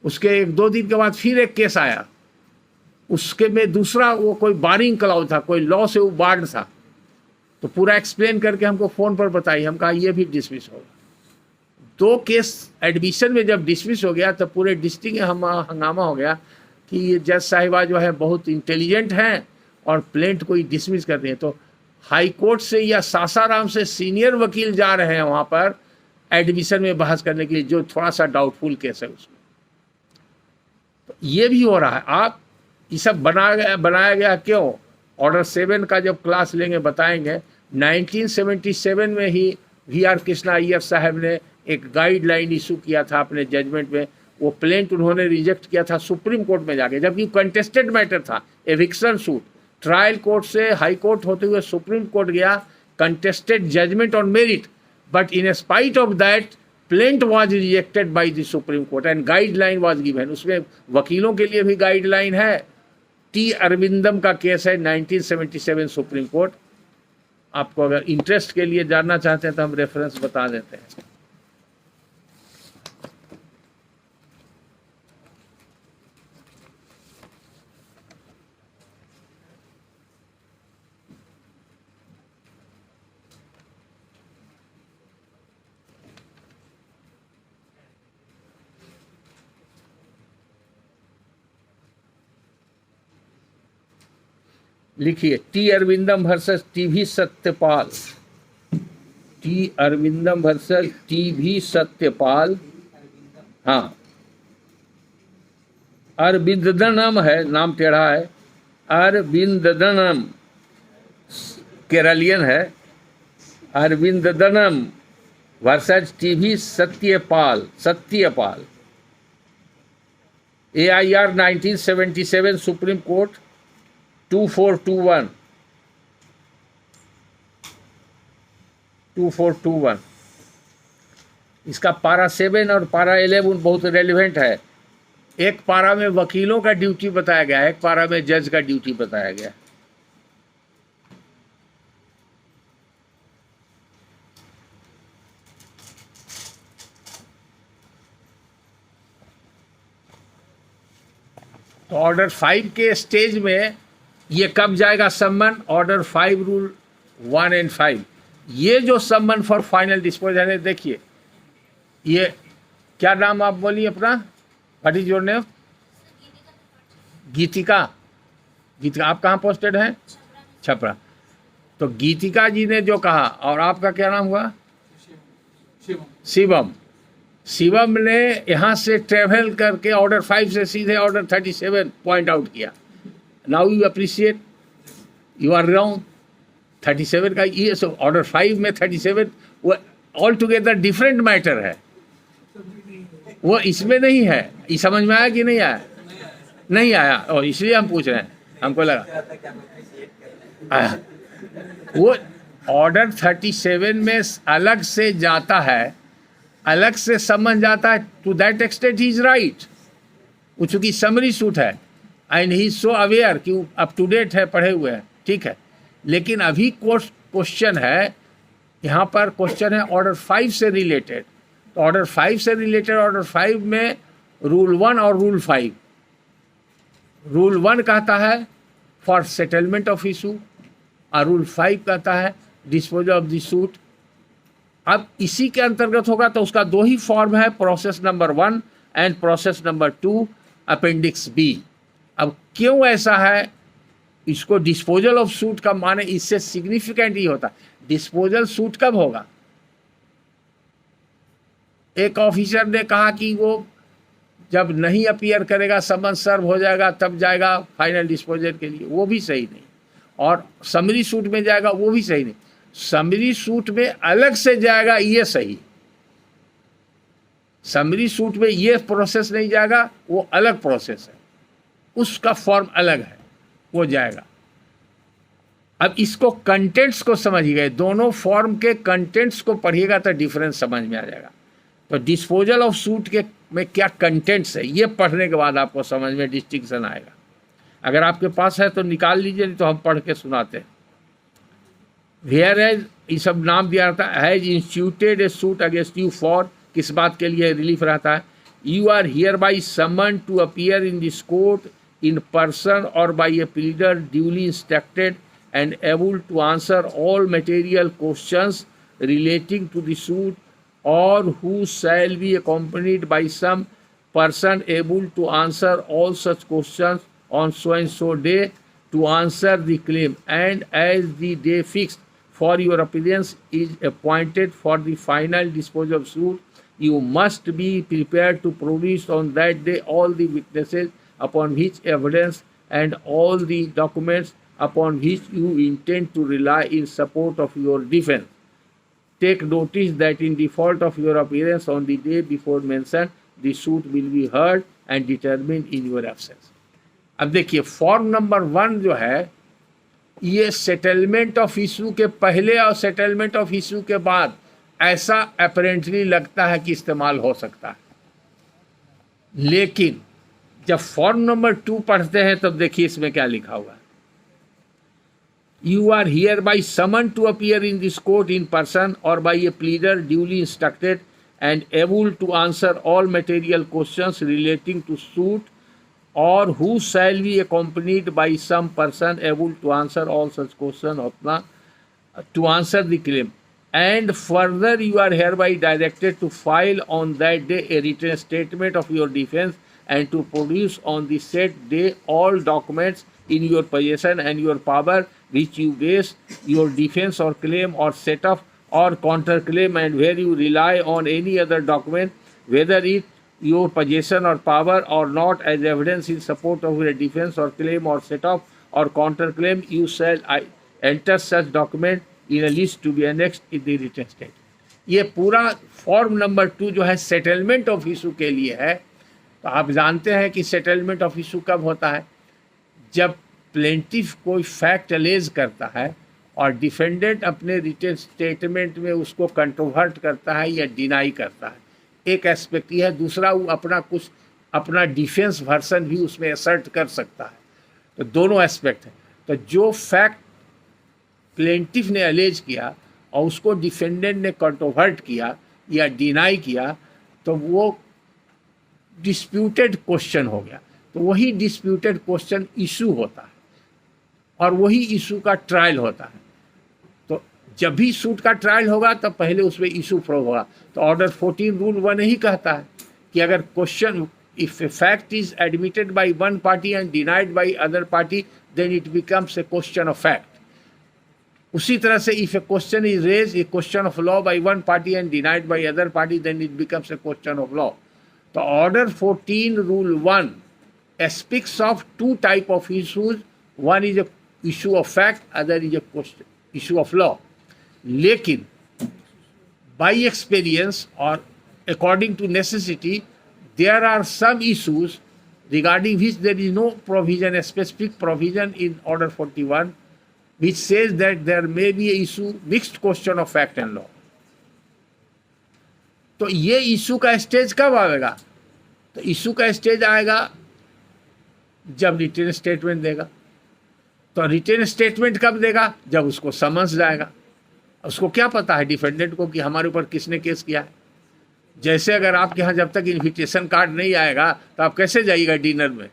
उसके 1-2 दिन के बाद फिर एक केस आया, उसके में दूसरा वो कोई बारिंग क्लाउज था, कोई लॉ से वो बार्ड था। तो पूरा एक्सप्लेन करके हमको फ़ोन पर बताई, हम कहा ये भी डिसमिस होगा। 2 केस एडमिशन में जब डिसमिस हो गया तो पूरे डिस्ट्रिक्ट में हंगामा हो गया कि ये जज साहिबा जो है बहुत इंटेलिजेंट हैं और प्लेंट कोई डिसमिस कर रही है। तो हाई कोर्ट से या सासाराम से सीनियर वकील जा रहे हैं वहाँ पर एडमिशन में बहस करने के लिए, जो थोड़ा सा डाउटफुल केस है उसमें। तो ये भी हो रहा है। आप ये सब बनाया गया क्यों? ऑर्डर 7 का जब क्लास लेंगे बताएंगे। 1977 में ही VR कृष्णा अय्यर साहब ने एक गाइडलाइन इशू किया था अपने जजमेंट में। वो प्लेंट उन्होंने रिजेक्ट किया था सुप्रीम कोर्ट में जाके, जबकि कंटेस्टेड मैटर था, एविक्शन सूट। ट्रायल कोर्ट से हाई कोर्ट होते हुए सुप्रीम कोर्ट गया, contested judgment on merit, but in spite of that plaint was rejected by the supreme court and guideline was given. उसमें वकीलों के लिए भी गाइडलाइन है। टी अरविंदम का केस है 1977 सुप्रीम कोर्ट। आपको अगर इंटरेस्ट के लिए जानना चाहते हैं तो हम रेफरेंस बता देते हैं। लिखिए, T Arvindam versus TV Satyapal. T Arvindam versus TV Satyapal. हाँ, अरविंदनम है, नाम टेढ़ा है, अरविंदनम केरलियन है। Arvindanam versus TV Satyapal. AIR 1977 supreme court 2421। इसका पारा 7 और पारा 11 बहुत रेलिवेंट है। एक पारा में वकीलों का ड्यूटी बताया गया है, एक पारा में जज का ड्यूटी बताया गया है। तो ऑर्डर 5 के स्टेज में ये कब जाएगा सम्मन? Order 5 rule 1 and 5। ये जो सम्मन फॉर फाइनल डिस्पोजल है, देखिए ये क्या नाम आप बोलिए अपना, व्हाट इज योर नेम? गीतिका। आप कहाँ पोस्टेड हैं? छपरा। तो गीतिका जी ने जो कहा, और आपका क्या नाम हुआ? शिवम ने यहाँ से ट्रेवल करके ऑर्डर 5 से सीधे ऑर्डर 37 पॉइंट आउट किया। Now you appreciate, you are wrong. 37 का ये ऑर्डर 5 में 37 वो ऑल टुगेदर डिफरेंट मैटर है, वो इसमें नहीं है। ये समझ में आया कि नहीं आया? नहीं आया, और इसलिए हम पूछ रहे हैं, हमको लगा वो ऑर्डर 37 में अलग से जाता है, अलग से समझ जाता है। To that extent he is right. वो चूंकि समरी सूट है एंड ही सो अवेयर कि अप टू डेट है, पढ़े हुए हैं, ठीक है। लेकिन अभी क्वेश्चन है, यहाँ पर क्वेश्चन है ऑर्डर 5 से रिलेटेड। तो ऑर्डर 5 से रिलेटेड, ऑर्डर 5 में रूल 1 और रूल 5। रूल 1 कहता है फॉर सेटलमेंट ऑफ इशू और रूल 5 कहता है डिस्पोजल ऑफ द सूट। अब इसी के अंतर्गत होगा तो उसका 2 ही फॉर्म है, process number 1 and process number 2 appendix B. अब क्यों ऐसा है इसको डिस्पोजल ऑफ सूट का माने इससे सिग्निफिकेंट ही होता। डिस्पोजल सूट कब होगा? एक ऑफिसर ने कहा कि वो जब नहीं अपीयर करेगा, समन सर्व हो जाएगा, तब जाएगा फाइनल डिस्पोजल के लिए, वो भी सही नहीं। और समरी सूट में जाएगा, वो भी सही नहीं। समरी सूट में अलग से जाएगा, ये सही। समरी सूट में ये प्रोसेस नहीं जाएगा, वो अलग प्रोसेस है, उसका फॉर्म अलग है, वो जाएगा। अब इसको कंटेंट्स को समझ गए, दोनों फॉर्म के कंटेंट्स को पढ़िएगा तो डिफरेंस समझ में आ जाएगा। तो डिस्पोजल ऑफ सूट के में क्या कंटेंट्स है, ये पढ़ने के बाद आपको समझ में डिस्टिंक्शन आएगा। अगर आपके पास है तो निकाल लीजिए, नहीं तो हम पढ़ के सुनाते हैं। वेयर एज, ये सब नाम दिया रहता है। Has instituted a suit against you for, किस बात के लिए रिलीफ रहता है? You are here by summon to appear in this court in person or by a pleader duly instructed and able to answer all material questions relating to the suit, or who shall be accompanied by some person able to answer all such questions on so and so day to answer the claim, and as the day fixed for your appearance is appointed for the final disposal of suit, you must be prepared to produce on that day all the witnesses upon which evidence and all the documents upon which you intend to rely in support of your defense. Take notice that in default of your appearance on the day before mentioned, the suit will be heard and determined in your absence. अब देखिए, form number 1 जो है, ये settlement of issue के पहले और settlement of issue के बाद ऐसा अपेरेंटली लगता है कि इस्तेमाल हो सकता है। लेकिन जब फॉर्म नंबर 2 पढ़ते हैं तब देखिए इसमें क्या लिखा हुआ है। You are here by summon to appear in this court in person और by a pleader duly instructed and able to answer all material questions relating to suit, और who shall be accompanied by some person able to answer all such question अपना to answer the claim, and further you are hereby directed to file on that day a written statement of your defense and to produce on the said day all documents in your possession and your power which you base your defense or claim or set off or counter claim, and where you rely on any other document, whether it your possession or power or not, as evidence in support of your defense or claim or set off or counter claim, you shall enter such document in a list to be annexed in the written statement. ये पूरा form number 2 जो है settlement of issue के लिए है। तो आप जानते हैं कि सेटलमेंट ऑफ इशू कब होता है? जब प्लेंटिफ कोई फैक्ट अलेज करता है और डिफेंडेंट अपने रिटन स्टेटमेंट में उसको कंट्रोवर्ट करता है या डिनाई करता है, एक एस्पेक्ट ये है। दूसरा, वो अपना डिफेंस वर्सन भी उसमें असर्ट कर सकता है। तो दोनों एस्पेक्ट हैं। तो जो फैक्ट प्लेंटिफ ने अलेज किया और उसको डिफेंडेंट ने कंट्रोवर्ट किया या डिनाई किया, तो वो डिस्प्यूटेड क्वेश्चन हो गया। तो वही डिस्प्यूटेड क्वेश्चन इशू होता है और वही इशू का ट्रायल होता है। तो जब भी सूट का ट्रायल होगा तब पहले उसमें इशू प्रूव होगा। तो ऑर्डर 14 रूल 1 ही कहता है कि अगर question, if a fact is admitted by one party and denied by other party, then it becomes a question of fact. उसी तरह से if a question is raise a question of law by one party and denied by other party, then it becomes a question of law. तो order 14 rule 1 speaks of 2 type of issues. One is a issue of fact, other is a question, issue of law. लेकिन by experience or according to necessity, there are some issues regarding which there is no provision, a specific provision in order 41, which says that there may be a issue, mixed question of fact and law. तो ये issue का stage कब आएगा? तो issue का stage आएगा जब retain statement देगा। तो रिटेन स्टेटमेंट कब देगा? जब उसको समझ जाएगा। उसको क्या पता है डिफेंडेंट को कि हमारे ऊपर किसने केस किया है। जैसे अगर आपके यहाँ जब तक इन्विटेशन कार्ड नहीं आएगा तो आप कैसे जाइएगा डिनर में?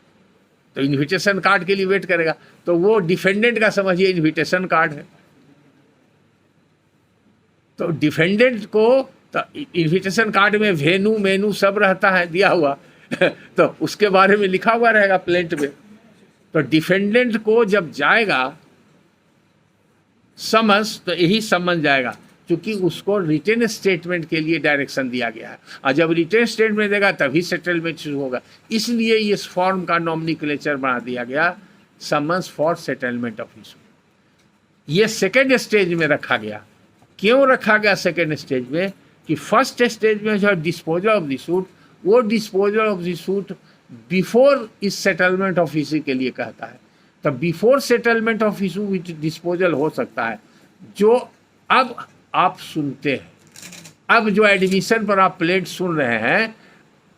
तो इन्विटेशन कार्ड के लिए वेट करेगा। तो वो डिफेंडेंट का समझिए इन्विटेशन कार्ड है। तो डिफेंडेंट को तो इन्विटेशन कार्ड में वेन्यू मेनू सब रहता है दिया हुआ तो उसके बारे में लिखा हुआ रहेगा प्लेंट में। तो डिफेंडेंट को जब जाएगा समन्स, तो यही समन जाएगा, क्योंकि उसको रिटन स्टेटमेंट के लिए डायरेक्शन दिया गया है, और जब रिटन स्टेटमेंट देगा तभी सेटलमेंट शुरू होगा। इसलिए इस फॉर्म का नॉमिनिक्लेचर बना दिया गया, summons for settlement of issue. ये सेकेंड स्टेज में रखा गया। क्यों रखा गया सेकेंड स्टेज में? कि फर्स्ट स्टेज में जो डिस्पोजल ऑफ द सूट, वो disposal of the suit before इस सेटलमेंट ऑफ इशू के लिए कहता है। तो before settlement of issue which disposal हो सकता है, जो अब आप सुनते हैं। अब जो एडमिशन पर आप प्लेंट सुन रहे हैं,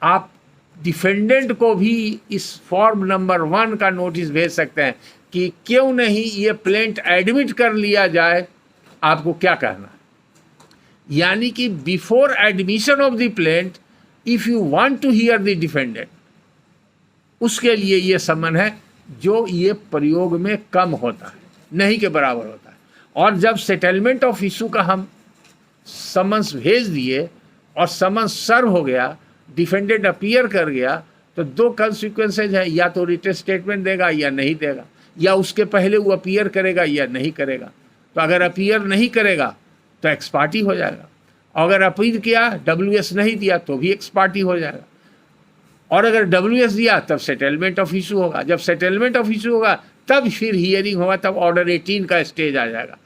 आप डिफेंडेंट को भी इस फॉर्म नंबर 1 का नोटिस भेज सकते हैं कि क्यों नहीं ये प्लेंट एडमिट कर लिया जाए। आपको क्या कहना है? यानी कि before admission of the plaint, if you want to hear the defendant, उसके लिए ये समन है, जो ये प्रयोग में कम होता है, नहीं के बराबर होता है। और जब सेटलमेंट ऑफ इशू का हम समन्स भेज दिए और समन्स सर्व हो गया, डिफेंडेंट अपीयर कर गया, तो 2 कंसिक्वेंसेज है, या तो रिटन स्टेटमेंट देगा या नहीं देगा, या उसके पहले वो अपीयर करेगा या नहीं करेगा। तो अगर अपीयर नहीं करेगा तो एक्स पार्टी हो जाएगा, अगर अपील किया WS नहीं दिया तो भी एक्स पार्टी हो जाएगा, और अगर WS दिया तब सेटलमेंट ऑफ इशू होगा। जब सेटलमेंट ऑफ इशू होगा तब फिर हियरिंग होगा, तब ऑर्डर 18 का स्टेज आ जाएगा।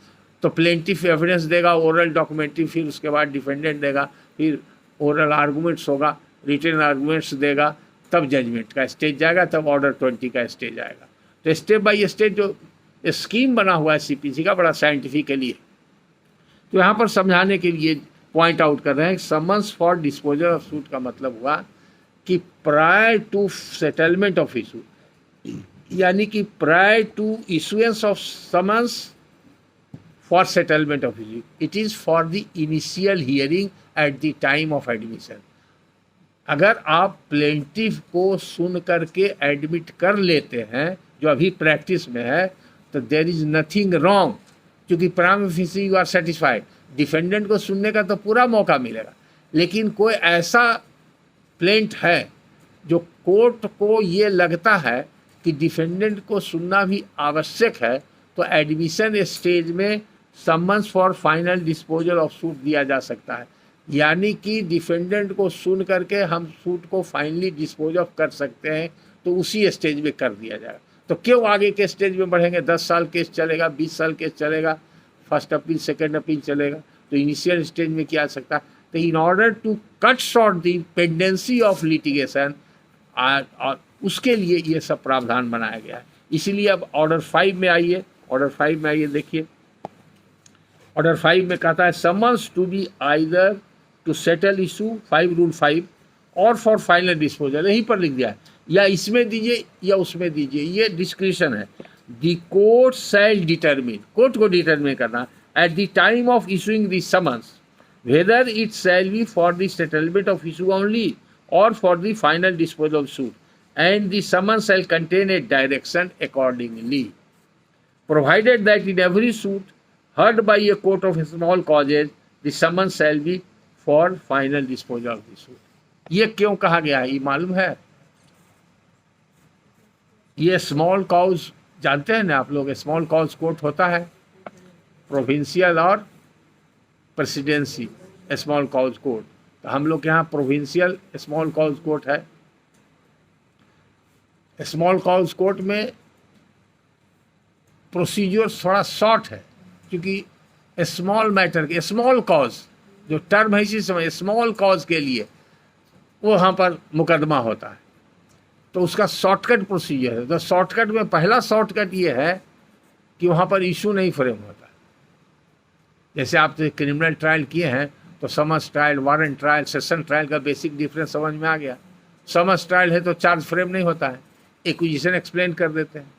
तो प्लेंटिफ एविडेंस देगा, ओरल डॉक्यूमेंट्री, फिर उसके बाद डिफेंडेंट देगा, फिर ओरल आर्गूमेंट्स होगा, रिटन आर्गूमेंट्स देगा, तब जजमेंट का स्टेज जाएगा, तब ऑर्डर 20 का स्टेज आएगा। तो स्टेप बाय स्टेप जो स्कीम बना हुआ है CPC का, बड़ा साइंटिफिकली है। तो यहाँ पर समझाने के लिए पॉइंट आउट कर रहे हैं, summons for disposal of suit का मतलब हुआ कि prior to settlement of issue, यानी कि prior to issuance of summons for settlement of issue, it is for the initial hearing at the time of admission. अगर आप प्लेंटिफ को सुन करके एडमिट कर लेते हैं, जो अभी प्रैक्टिस में है, तो देयर इज नथिंग रॉन्ग, क्योंकि prime officer you are satisfied. Defendant को सुनने का तो पूरा मौका मिलेगा, लेकिन कोई ऐसा प्लेंट है जो कोर्ट को ये लगता है कि डिफेंडेंट को सुनना भी आवश्यक है, तो एडमिशन स्टेज में summons for final disposal of suit दिया जा सकता है। यानी कि डिफेंडेंट को सुन करके हम सूट को फाइनली डिस्पोज ऑफ कर सकते हैं, तो उसी स्टेज में कर दिया जाएगा। तो क्यों आगे के स्टेज में बढ़ेंगे? 10 साल केस चलेगा, 20 साल केस चलेगा, फर्स्ट अपील सेकेंड अपील चलेगा, तो इनिशियल स्टेज में क्या आ सकता है? तो in order to cut short the pendency of litigation, और उसके लिए ये सब प्रावधान बनाया गया है। इसीलिए अब ऑर्डर 5 में आइए, ऑर्डर 5 में आइए, देखिए ऑर्डर 5 में कहता है summons to be either to settle issue 5 rule 5 और फॉर फाइनल डिस्पोजल, यहीं पर लिख दिया है, या इसमें दीजिए या उसमें दीजिए, ये डिस्क्रिशन है। The court shall determine, court को डिटरमिन करना eight the time of issuing the summons whether it shall be for the settlement of issue only or for the final disposal of suit, and the summons shall contain a direction accordingly, provided that in every suit heard by a court of small causes the summons shall be for final disposal of the suit। ये क्यों कहा गया है ये मालूम है? ये small cause जानते हैं ना आप लोग, स्मॉल कॉज कोर्ट होता है, प्रोविंशियल और प्रेसिडेंसी स्मॉल कॉज कोर्ट। तो हम लोग के यहाँ प्रोविंशियल स्मॉल कॉज कोर्ट है। स्मॉल कॉज कोर्ट में प्रोसीजर थोड़ा शॉर्ट है, क्योंकि स्मॉल मैटर के स्मॉल कॉज जो टर्म है इसी समय स्मॉल कॉज के लिए वो वहाँ पर मुकदमा होता है, तो उसका शॉर्टकट प्रोसीजर है। तो शॉर्टकट में पहला शॉर्टकट ये है कि वहाँ पर इशू नहीं फ्रेम होता। जैसे आप क्रिमिनल ट्रायल किए हैं तो summons trial, warrant trial, session trial का बेसिक डिफरेंस समझ में आ गया। समन्स ट्रायल है तो चार्ज फ्रेम नहीं होता है, एक्विजिशन एक्सप्लेन कर देते हैं,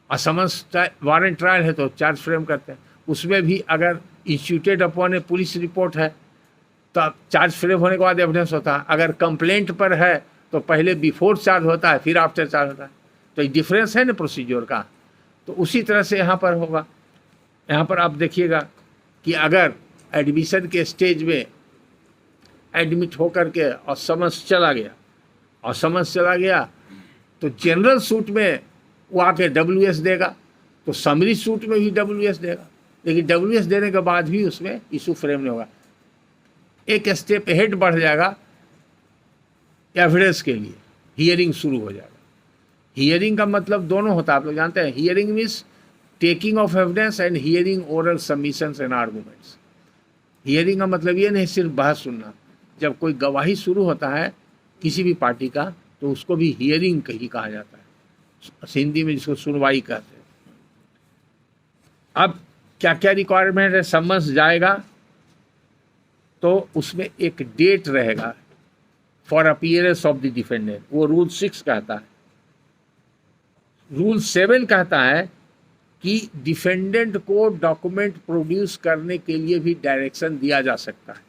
और समन्स वारंट ट्रायल है तो चार्ज फ्रेम करते हैं। उसमें भी अगर इंस्टीट्यूटेड अपॉन ए पुलिस रिपोर्ट है तो चार्ज फ्रेम होने के बाद एविडेंस होता है। अगर कंप्लेंट पर है तो पहले बिफोर चार्ज होता है, फिर आफ्टर चार्ज होता है। तो ये डिफरेंस है ना प्रोसीजर का। तो उसी तरह से यहाँ पर होगा। यहाँ पर आप देखिएगा कि अगर एडमिशन के स्टेज में एडमिट होकर के और समन्स चला गया तो जनरल सूट में वो आके WS देगा, तो समरी सूट में भी WS देगा, लेकिन WS देने के बाद भी उसमें इशू फ्रेम नहीं होगा। एक स्टेप हेड बढ़ जाएगा एविडेंस के लिए, हियरिंग शुरू हो जाएगा। हियरिंग का मतलब दोनों होता है, आप लोग जानते हैं। Hearing means taking of evidence and hearing oral submissions and arguments. Hearing का मतलब ये नहीं सिर्फ बहस सुनना। जब कोई गवाही शुरू होता है किसी भी पार्टी का, तो उसको भी हियरिंग ही कहा जाता है, हिंदी में जिसको सुनवाई कहते हैं। अब क्या क्या रिक्वायरमेंट है, समन्स जाएगा तो उसमें एक डेट रहेगा for appearance of the defendant, वो रूल 6 कहता है। रूल 7 कहता है कि डिफेंडेंट को डॉक्यूमेंट प्रोड्यूस करने के लिए भी डायरेक्शन दिया जा सकता है।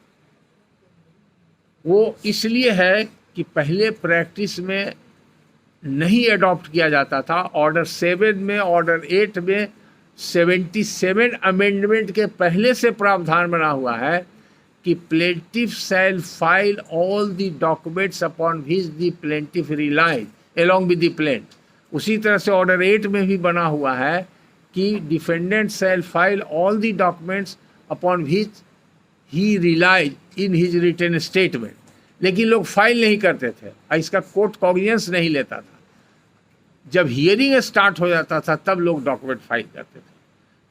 वो इसलिए है कि पहले प्रैक्टिस में नहीं अडॉप्ट किया जाता था। ऑर्डर 7 में, ऑर्डर 8 में 77 अमेंडमेंट के पहले से प्रावधान बना हुआ है कि plaintiff shall file all the documents upon which the plaintiff relies along with the plaint. उसी तरह से ऑर्डर 8 में भी बना हुआ है कि defendant shall file all the documents upon which he relies in his written statement. लेकिन लोग फाइल नहीं करते थे और इसका कोर्ट कॉग्निजेंस नहीं लेता था। जब हियरिंग स्टार्ट हो जाता था तब लोग डॉक्यूमेंट फाइल करते थे।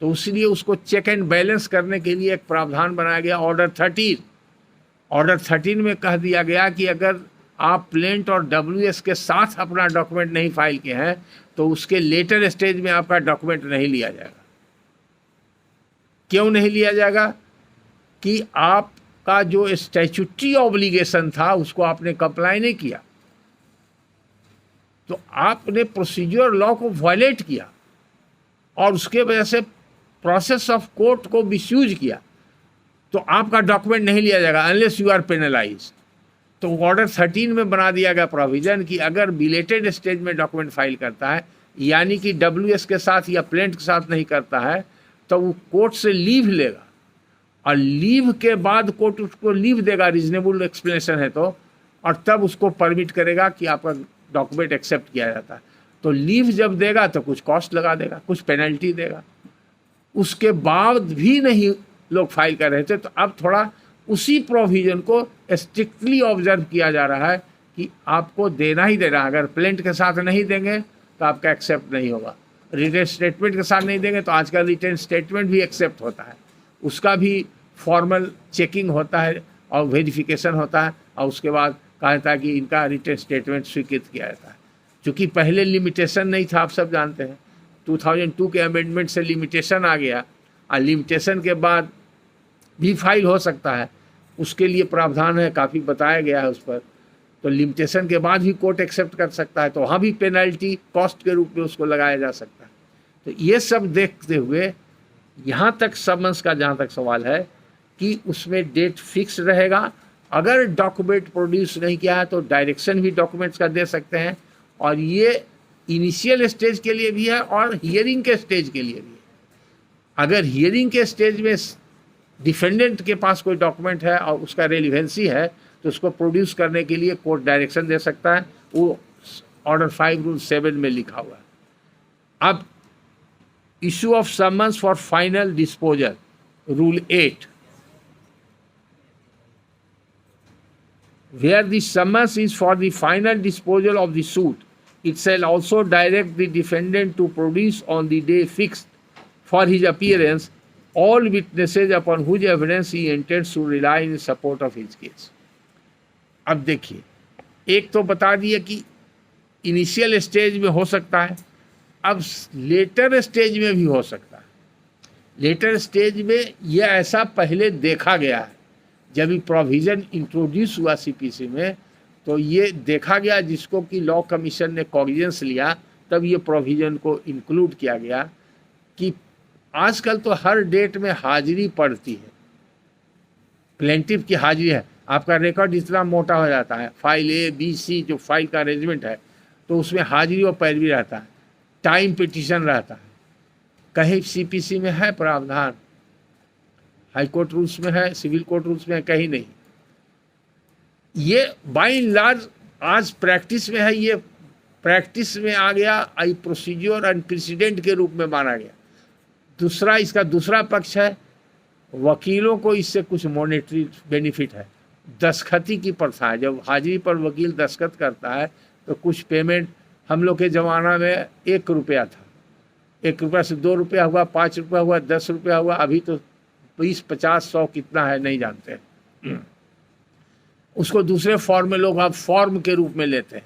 तो इसलिए उसको चेक एंड बैलेंस करने के लिए एक प्रावधान बनाया गया ऑर्डर 13। ऑर्डर 13 में कह दिया गया कि अगर आप प्लेंट और WS के साथ अपना डॉक्यूमेंट नहीं फाइल किए हैं तो उसके लेटर स्टेज में आपका डॉक्यूमेंट नहीं लिया जाएगा। क्यों नहीं लिया जाएगा? कि आपका जो स्टैट्यूटरी ऑब्लिगेशन था उसको आपने कंप्लाई नहीं किया, तो आपने प्रोसीजर लॉ को वायलेट किया और उसके वजह से प्रोसेस ऑफ कोर्ट को मिसयूज किया, तो आपका डॉक्यूमेंट नहीं लिया जाएगा अनलेस यू आर पेनलाइज्ड। तो ऑर्डर 13 में बना दिया गया प्रोविजन कि अगर बिलेटेड स्टेज में डॉक्यूमेंट फाइल करता है, यानी कि WS के साथ या प्लेंट के साथ नहीं करता है, तो वो कोर्ट से लीव लेगा और लीव के बाद कोर्ट उसको लीव देगा, रीजनेबल एक्सप्लेनेशन है तो, और तब उसको परमिट करेगा कि आपका डॉक्यूमेंट एक्सेप्ट किया जाता है। तो लीव जब देगा तो कुछ कॉस्ट लगा देगा, कुछ पेनल्टी देगा। उसके बाद भी नहीं लोग फाइल कर रहे थे, तो अब थोड़ा उसी प्रोविजन को स्ट्रिक्टली ऑब्जर्व किया जा रहा है कि आपको देना ही देना। अगर प्लेंट के साथ नहीं देंगे तो आपका एक्सेप्ट नहीं होगा, रिटन स्टेटमेंट के साथ नहीं देंगे तो आजकल रिटन स्टेटमेंट भी एक्सेप्ट होता है, उसका भी फॉर्मल चेकिंग होता है और वेरिफिकेशन होता है, और उसके बाद कहा जाता है कि इनका रिटन स्टेटमेंट स्वीकृत किया जाता है। चूँकि पहले लिमिटेशन नहीं था, आप सब जानते हैं, 2002 के अमेंडमेंट से लिमिटेशन आ गया, और लिमिटेशन के बाद भी फाइल हो सकता है, उसके लिए प्रावधान है, काफ़ी बताया गया है उस पर। तो लिमिटेशन के बाद भी कोर्ट एक्सेप्ट कर सकता है, तो वहाँ भी पेनल्टी कॉस्ट के रूप में उसको लगाया जा सकता है। तो ये सब देखते हुए यहाँ तक समन्स का जहाँ तक सवाल है कि उसमें डेट फिक्स रहेगा। अगर डॉक्यूमेंट प्रोड्यूस नहीं किया है तो डायरेक्शन भी डॉक्यूमेंट्स का दे सकते हैं, और ये इनिशियल स्टेज के लिए भी है और हियरिंग के स्टेज के लिए भी है। अगर हियरिंग के स्टेज में डिफेंडेंट के पास कोई डॉक्यूमेंट है और उसका रेलिवेंसी है तो उसको प्रोड्यूस करने के लिए कोर्ट डायरेक्शन दे सकता है, वो ऑर्डर 5 रूल 7 में लिखा हुआ है। अब issue of summons for final disposal, rule 8, where the summons is for the final disposal of the suit, it shall also direct the defendant to produce on the day fixed for his appearance all witnesses upon whose evidence he intends to rely in support of his case. अब देखिए, एक तो बता दिया कि initial stage में हो सकता है, अब लेटर स्टेज में भी हो सकता है। लेटर स्टेज में यह ऐसा पहले देखा गया है, जब ये प्रोविज़न इंट्रोड्यूस हुआ CPC में, तो ये देखा गया, जिसको कि लॉ कमीशन ने कॉग्निजेंस लिया, तब ये प्रोविज़न को इंक्लूड किया गया कि आजकल तो हर डेट में हाजिरी पड़ती है, प्लेंटिफ की हाजिरी है। आपका रिकॉर्ड इतना मोटा हो जाता है, फाइल A, B, C जो फाइल का अरेंजमेंट है, तो उसमें हाजिरी और पैरवी रहता है, टाइम पिटिशन रहता है। कहीं CPC में है प्रावधान, हाई कोर्ट रूल्स में है, सिविल कोर्ट रूल्स में है, कहीं नहीं। ये बाय एंड लार्ज आज प्रैक्टिस में है, ये प्रैक्टिस में आ गया, आई प्रोसीजर एंड प्रेसिडेंट के रूप में माना गया। दूसरा, इसका दूसरा पक्ष है, वकीलों को इससे कुछ मॉनेटरी बेनिफिट है। दस्खती की प्रथा है, जब हाजिरी पर वकील दस्खत करता है तो कुछ पेमेंट, हम लोग के ज़माना में 1 रुपया था, 1 रुपया से 2 रुपया हुआ, 5 रुपया हुआ, 10 रुपया हुआ, अभी तो 20, 50, 100 कितना है नहीं जानते। उसको दूसरे फॉर्म में लोग अब फॉर्म के रूप में लेते हैं।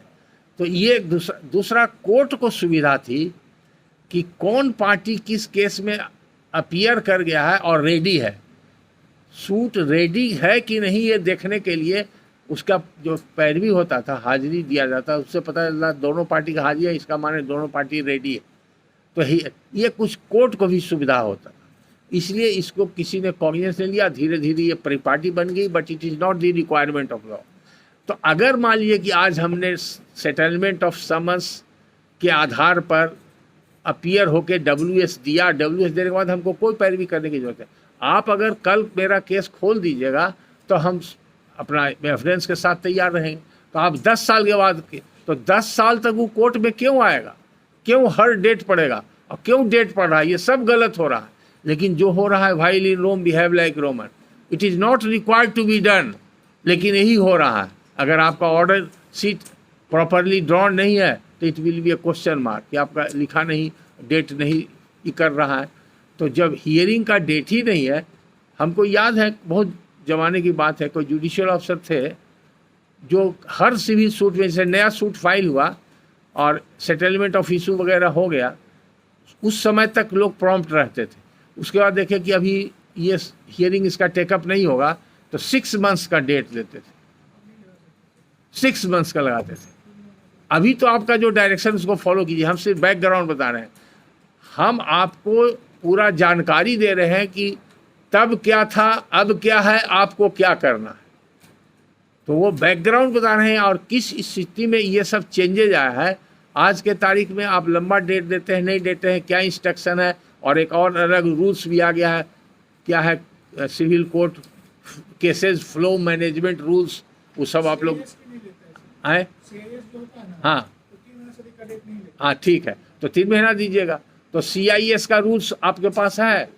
तो ये दूसरा कोर्ट को सुविधा थी कि कौन पार्टी किस केस में अपीयर कर गया है और रेडी है, सूट रेडी है कि नहीं ये देखने के लिए उसका जो पैरवी होता था, हाजिरी दिया जाता, उससे पता चलता दोनों पार्टी का हाजिरी है, इसका माने दोनों पार्टी रेडी है। तो ये कुछ कोर्ट को भी सुविधा होता, इसलिए इसको किसी ने कॉग्निजेंस ले लिया, धीरे धीरे ये परिपाटी बन गई, but it is not the requirement of law. तो अगर मान लीजिए कि आज हमने सेटलमेंट ऑफ समन्स के आधार पर अपीयर होके WS दिया, WS देने के बाद हमको कोई पैरवी करने की जरूरत है। आप अगर कल मेरा केस खोल दीजिएगा तो हम अपना एविडेंस के साथ तैयार रहेंगे। तो आप 10 साल के बाद तो 10 साल तक वो कोर्ट में क्यों आएगा, क्यों हर डेट पड़ेगा, और क्यों डेट पड़ रहा है, ये सब गलत हो रहा है। लेकिन जो हो रहा है, while in Rome behave like Roman, it is not required to be done, लेकिन यही हो रहा है। अगर आपका ऑर्डर सीट प्रॉपरली ड्रॉन नहीं है तो it will be A question mark कि आपका लिखा नहीं, डेट नहीं कर रहा है। तो जब हियरिंग का डेट ही नहीं है, हमको याद है बहुत ज़माने की बात है, कोई जुडिशियल ऑफिसर थे जो हर सिविल सूट में, जैसे नया सूट फाइल हुआ और सेटलमेंट ऑफ इशू वगैरह हो गया, उस समय तक लोग प्रॉम्प्ट रहते थे। उसके बाद देखे कि अभी ये हियरिंग इसका टेकअप नहीं होगा तो 6 मंथ्स का डेट देते थे, 6 मंथ्स का लगाते थे। अभी तो आपका जो डायरेक्शन उसको फॉलो कीजिए, हम सिर्फ बैकग्राउंड बता रहे हैं, हम आपको पूरा जानकारी दे रहे हैं कि तब क्या था, अब क्या है, आपको क्या करना है। तो वो बैकग्राउंड बता रहे हैं और किस स्थिति में ये सब चेंजेज आया है। आज के तारीख में आप लंबा डेट देते हैं, नहीं देते हैं, क्या इंस्ट्रक्शन है, और एक और अलग रूल्स भी आ गया है, क्या है, civil court cases flow management rules, वो सब आप लोग आए। हाँ हाँ ठीक है, तो 3 महीना दीजिएगा। तो CIS का रूल्स आपके पास है,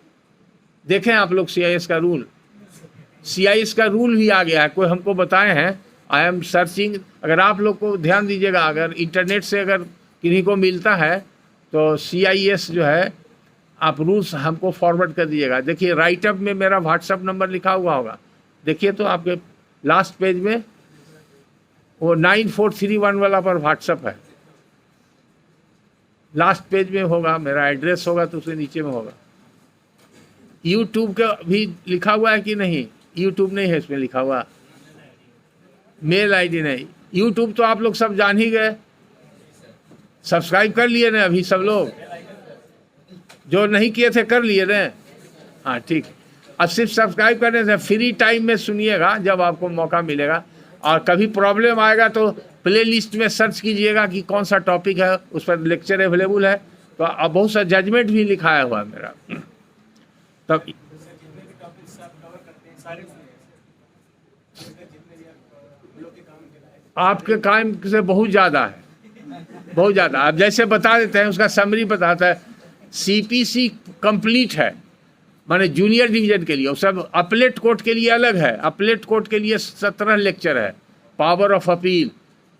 देखें आप लोग CIS का रूल, CIS का रूल भी आ गया है, कोई हमको बताए हैं, आई एम सर्चिंग। अगर आप लोग को ध्यान दीजिएगा, अगर इंटरनेट से अगर किन्हीं को मिलता है तो CIS जो है आप रूल्स हमको फॉरवर्ड कर दीजिएगा। देखिए राइटअप में मेरा व्हाट्सअप नंबर लिखा हुआ होगा, देखिए तो आपके लास्ट पेज में वो 9431 वाला पर व्हाट्सअप है, लास्ट पेज में होगा, मेरा एड्रेस होगा तो उसके नीचे में होगा। यूट्यूब का भी लिखा हुआ है कि नहीं, यूट्यूब नहीं है इसमें लिखा हुआ, मेल ID नहीं। यूट्यूब तो आप लोग सब जान ही गए, सब्सक्राइब कर लिए ना अभी सब लोग, जो नहीं किए थे कर लिए ना। हाँ ठीक, अब सिर्फ सब्सक्राइब करने से फ्री टाइम में सुनिएगा जब आपको मौका मिलेगा, और कभी प्रॉब्लम आएगा तो प्ले लिस्ट में सर्च कीजिएगा कि कौन सा टॉपिक है, उस पर लेक्चर अवेलेबल है। तो अब बहुत सा जजमेंट भी लिखाया हुआ है मेरा। तब आपके काम से बहुत ज़्यादा है, बहुत ज़्यादा। अब जैसे बता देते हैं, उसका समरी बताता है, CPC कंप्लीट है, माने जूनियर डिवीजन के लिए, और सब अपलेट कोर्ट के लिए अलग है। अपलेट कोर्ट के लिए 17 लेक्चर है, पावर ऑफ अपील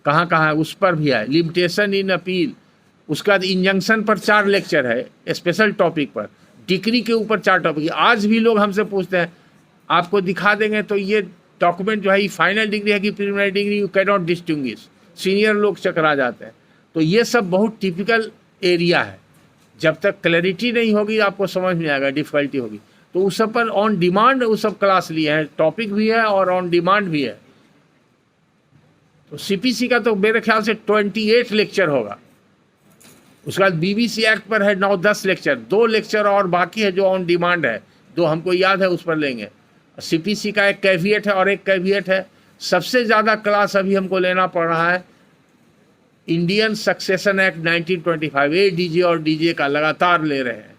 कहाँ कहाँ है उस पर भी है, लिमिटेशन इन अपील, उसके बाद इंजंक्शन पर 4 लेक्चर है स्पेशल टॉपिक पर, डिक्री के ऊपर 4 टॉपिक। आज भी लोग हमसे पूछते हैं, आपको दिखा देंगे तो ये डॉक्यूमेंट जो है ये फाइनल डिग्री है कि preliminary degree, you can not distinguish, senior लोग चकरा जाते हैं। तो ये सब बहुत टिपिकल एरिया है, जब तक क्लैरिटी नहीं होगी आपको समझ में आएगा, डिफ़िकल्टी होगी। तो उस सब पर ऑन डिमांड वो सब क्लास लिए हैं, टॉपिक भी है और ऑन डिमांड भी है। तो CPC का तो मेरे ख्याल से 28 लेक्चर होगा। उसके बाद BBC एक्ट पर है 9-10 लेक्चर, 2 लेक्चर और बाकी है जो ऑन डिमांड है, 2 हमको याद है, उस पर लेंगे। CPC का एक कैविएट है और एक कैविएट है। सबसे ज़्यादा क्लास अभी हमको लेना पड़ रहा है इंडियन सक्सेशन एक्ट 1925, ADJ और DJ का लगातार ले रहे हैं,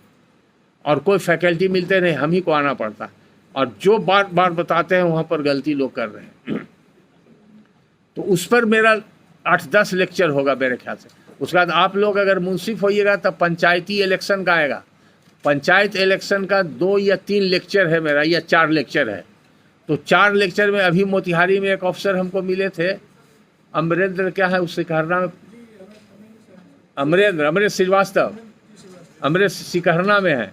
और कोई फैकल्टी मिलते नहीं, हम ही को आना पड़ता है, और जो बार बार बताते हैं वहाँ पर गलती लोग कर रहे हैं। तो उस पर मेरा 8-10 लेक्चर होगा मेरे ख्याल से। उसके बाद आप लोग अगर मुंसिफ होइएगा तब पंचायती इलेक्शन का आएगा। पंचायत इलेक्शन का 2 या 3 लेक्चर है मेरा, या 4 लेक्चर है। तो 4 लेक्चर में अभी मोतिहारी में एक ऑफिसर हमको मिले थे, अमरेंद्र, क्या है उससे कहरना में, अमरेंद्र श्रीवास्तव, अमरेंद्र सिकहरना में है।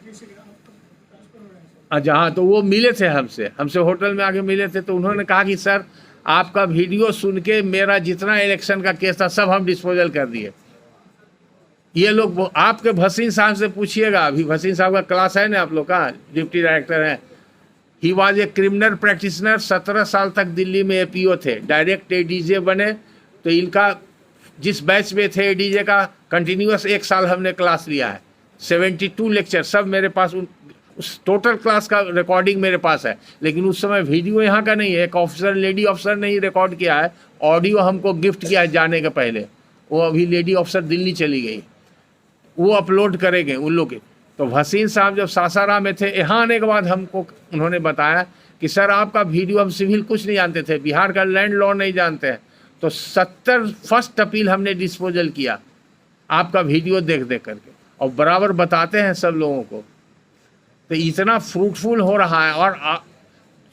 जहाँ तो वो मिले थे हमसे होटल में आके मिले थे। तो उन्होंने कहा कि सर आपका वीडियो सुन के मेरा जितना इलेक्शन का केस था सब हम डिस्पोजल कर दिए। ये लोग आपके भसीन साहब से पूछिएगा, अभी भसीन साहब का क्लास है ना आप लोग का, डिप्टी डायरेक्टर है। He was a criminal practitioner, 17 साल तक दिल्ली में एपीओ थे, डायरेक्ट एडीजे बने। तो इनका जिस बैच में थे एडीजे का कंटिन्यूअस 1 साल हमने क्लास लिया है, 72 लेक्चर सब मेरे पास, उस टोटल क्लास का रिकॉर्डिंग मेरे पास है। लेकिन उस समय वीडियो यहाँ का नहीं है, एक ऑफिसर लेडी ऑफिसर ने ही रिकॉर्ड किया है, ऑडियो हमको गिफ्ट किया है जाने के पहले। वो अभी लेडी ऑफिसर दिल्ली चली गई, वो अपलोड करेंगे उन लोग के। तो भसीन साहब जब सासाराम में थे, यहाँ आने के बाद हमको उन्होंने बताया कि सर आपका वीडियो, हम सिविल कुछ नहीं जानते थे, बिहार का लैंड लॉ नहीं जानते हैं। तो 70 फर्स्ट अपील हमने डिस्पोजल किया आपका वीडियो देख देख करके, और बराबर बताते हैं सब लोगों को। तो इतना फ्रूटफुल हो रहा है। और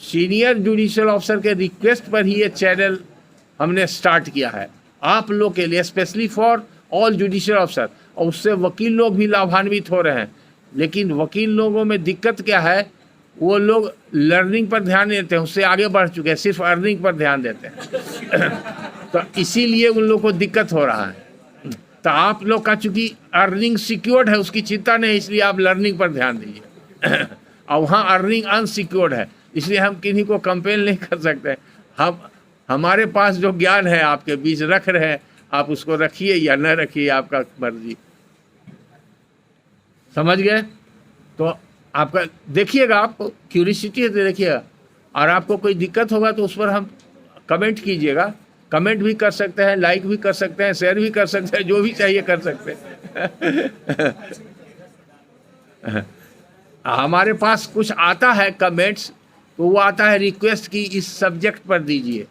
सीनियर जुडिशियल ऑफिसर के रिक्वेस्ट पर ही ये चैनल हमने स्टार्ट किया है आप लोग के लिए, specially for all judicial officer. और उससे वकील लोग भी लाभान्वित हो रहे हैं। लेकिन वकील लोगों में दिक्कत क्या है, वो लोग लर्निंग पर ध्यान नहीं देते हैं, उससे आगे बढ़ चुके हैं, सिर्फ अर्निंग पर ध्यान देते हैं। तो इसीलिए उन लोग को दिक्कत हो रहा है। तो आप लोग का चूंकि अर्निंग सिक्योर्ड है, उसकी चिंता नहीं, इसलिए आप लर्निंग पर ध्यान दीजिए। और वहाँ अर्निंग अनसिक्योर्ड है, इसलिए हम किन्हीं को कंपेल नहीं कर सकते। हम हमारे पास जो ज्ञान है आपके बीच रख रहे हैं, आप उसको रखिए या न रखिए, आपका मर्जी। समझ गए? तो आपका देखिएगा, आपको क्यूरियोसिटी है तो देखिएगा। और आपको कोई दिक्कत होगा तो उस पर हम कमेंट कीजिएगा, कमेंट भी कर सकते हैं, लाइक भी कर सकते हैं, शेयर भी कर सकते हैं, जो भी चाहिए कर सकते हैं। हमारे पास कुछ आता है कमेंट्स, तो वो आता है रिक्वेस्ट की इस सब्जेक्ट पर दीजिए।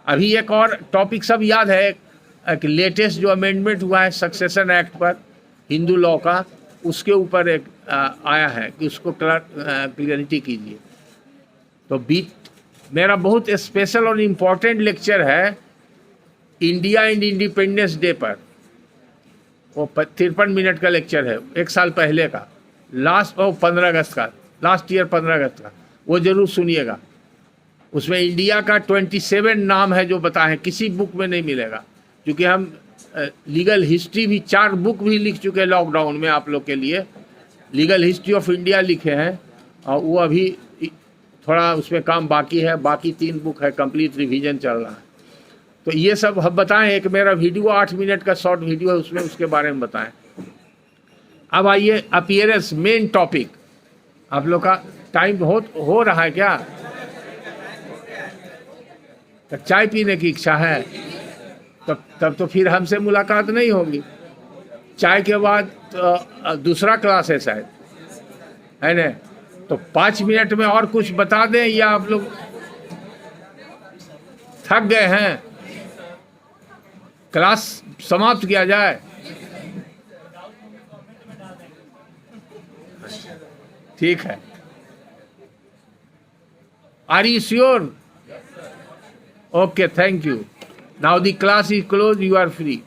अभी एक और टॉपिक सब याद है, एक लेटेस्ट जो अमेंडमेंट हुआ है सक्सेशन एक्ट पर, हिंदू लॉ का, उसके ऊपर एक आया है कि उसको क्लियरिटी कीजिए। तो मेरा बहुत स्पेशल और इम्पोर्टेंट लेक्चर है इंडिया एंड इंडिपेंडेंस डे पर, वो 53 मिनट का लेक्चर है, 1 साल पहले का, लास्ट 15 अगस्त का, लास्ट ईयर 15 अगस्त का, वो जरूर सुनिएगा। उसमें इंडिया का 27 नाम है जो बताए हैं, किसी बुक में नहीं मिलेगा। क्योंकि हम लीगल हिस्ट्री भी 4 बुक भी लिख चुके हैं लॉकडाउन में आप लोग के लिए, लीगल हिस्ट्री ऑफ इंडिया लिखे हैं, और वो अभी थोड़ा उसमें काम बाकी है, बाकी 3 बुक है, कंप्लीट रिवीजन चल रहा है। तो ये सब हम बताएं। एक मेरा वीडियो 8 मिनट का शॉर्ट वीडियो है, उसमें उसके बारे में बताएं। अब आइए अपीयरेंस, मेन टॉपिक। आप लोग का टाइम हो रहा है क्या? तो चाय पीने की इच्छा है, तब तो फिर हमसे मुलाकात नहीं होगी। चाय के बाद तो दूसरा क्लास है शायद, है ना? तो 5 मिनट में और कुछ बता दें, या आप लोग थक गए हैं? क्लास समाप्त किया जाए? ठीक है। Are you sure? Okay, thank you. Now the class is closed, you are free.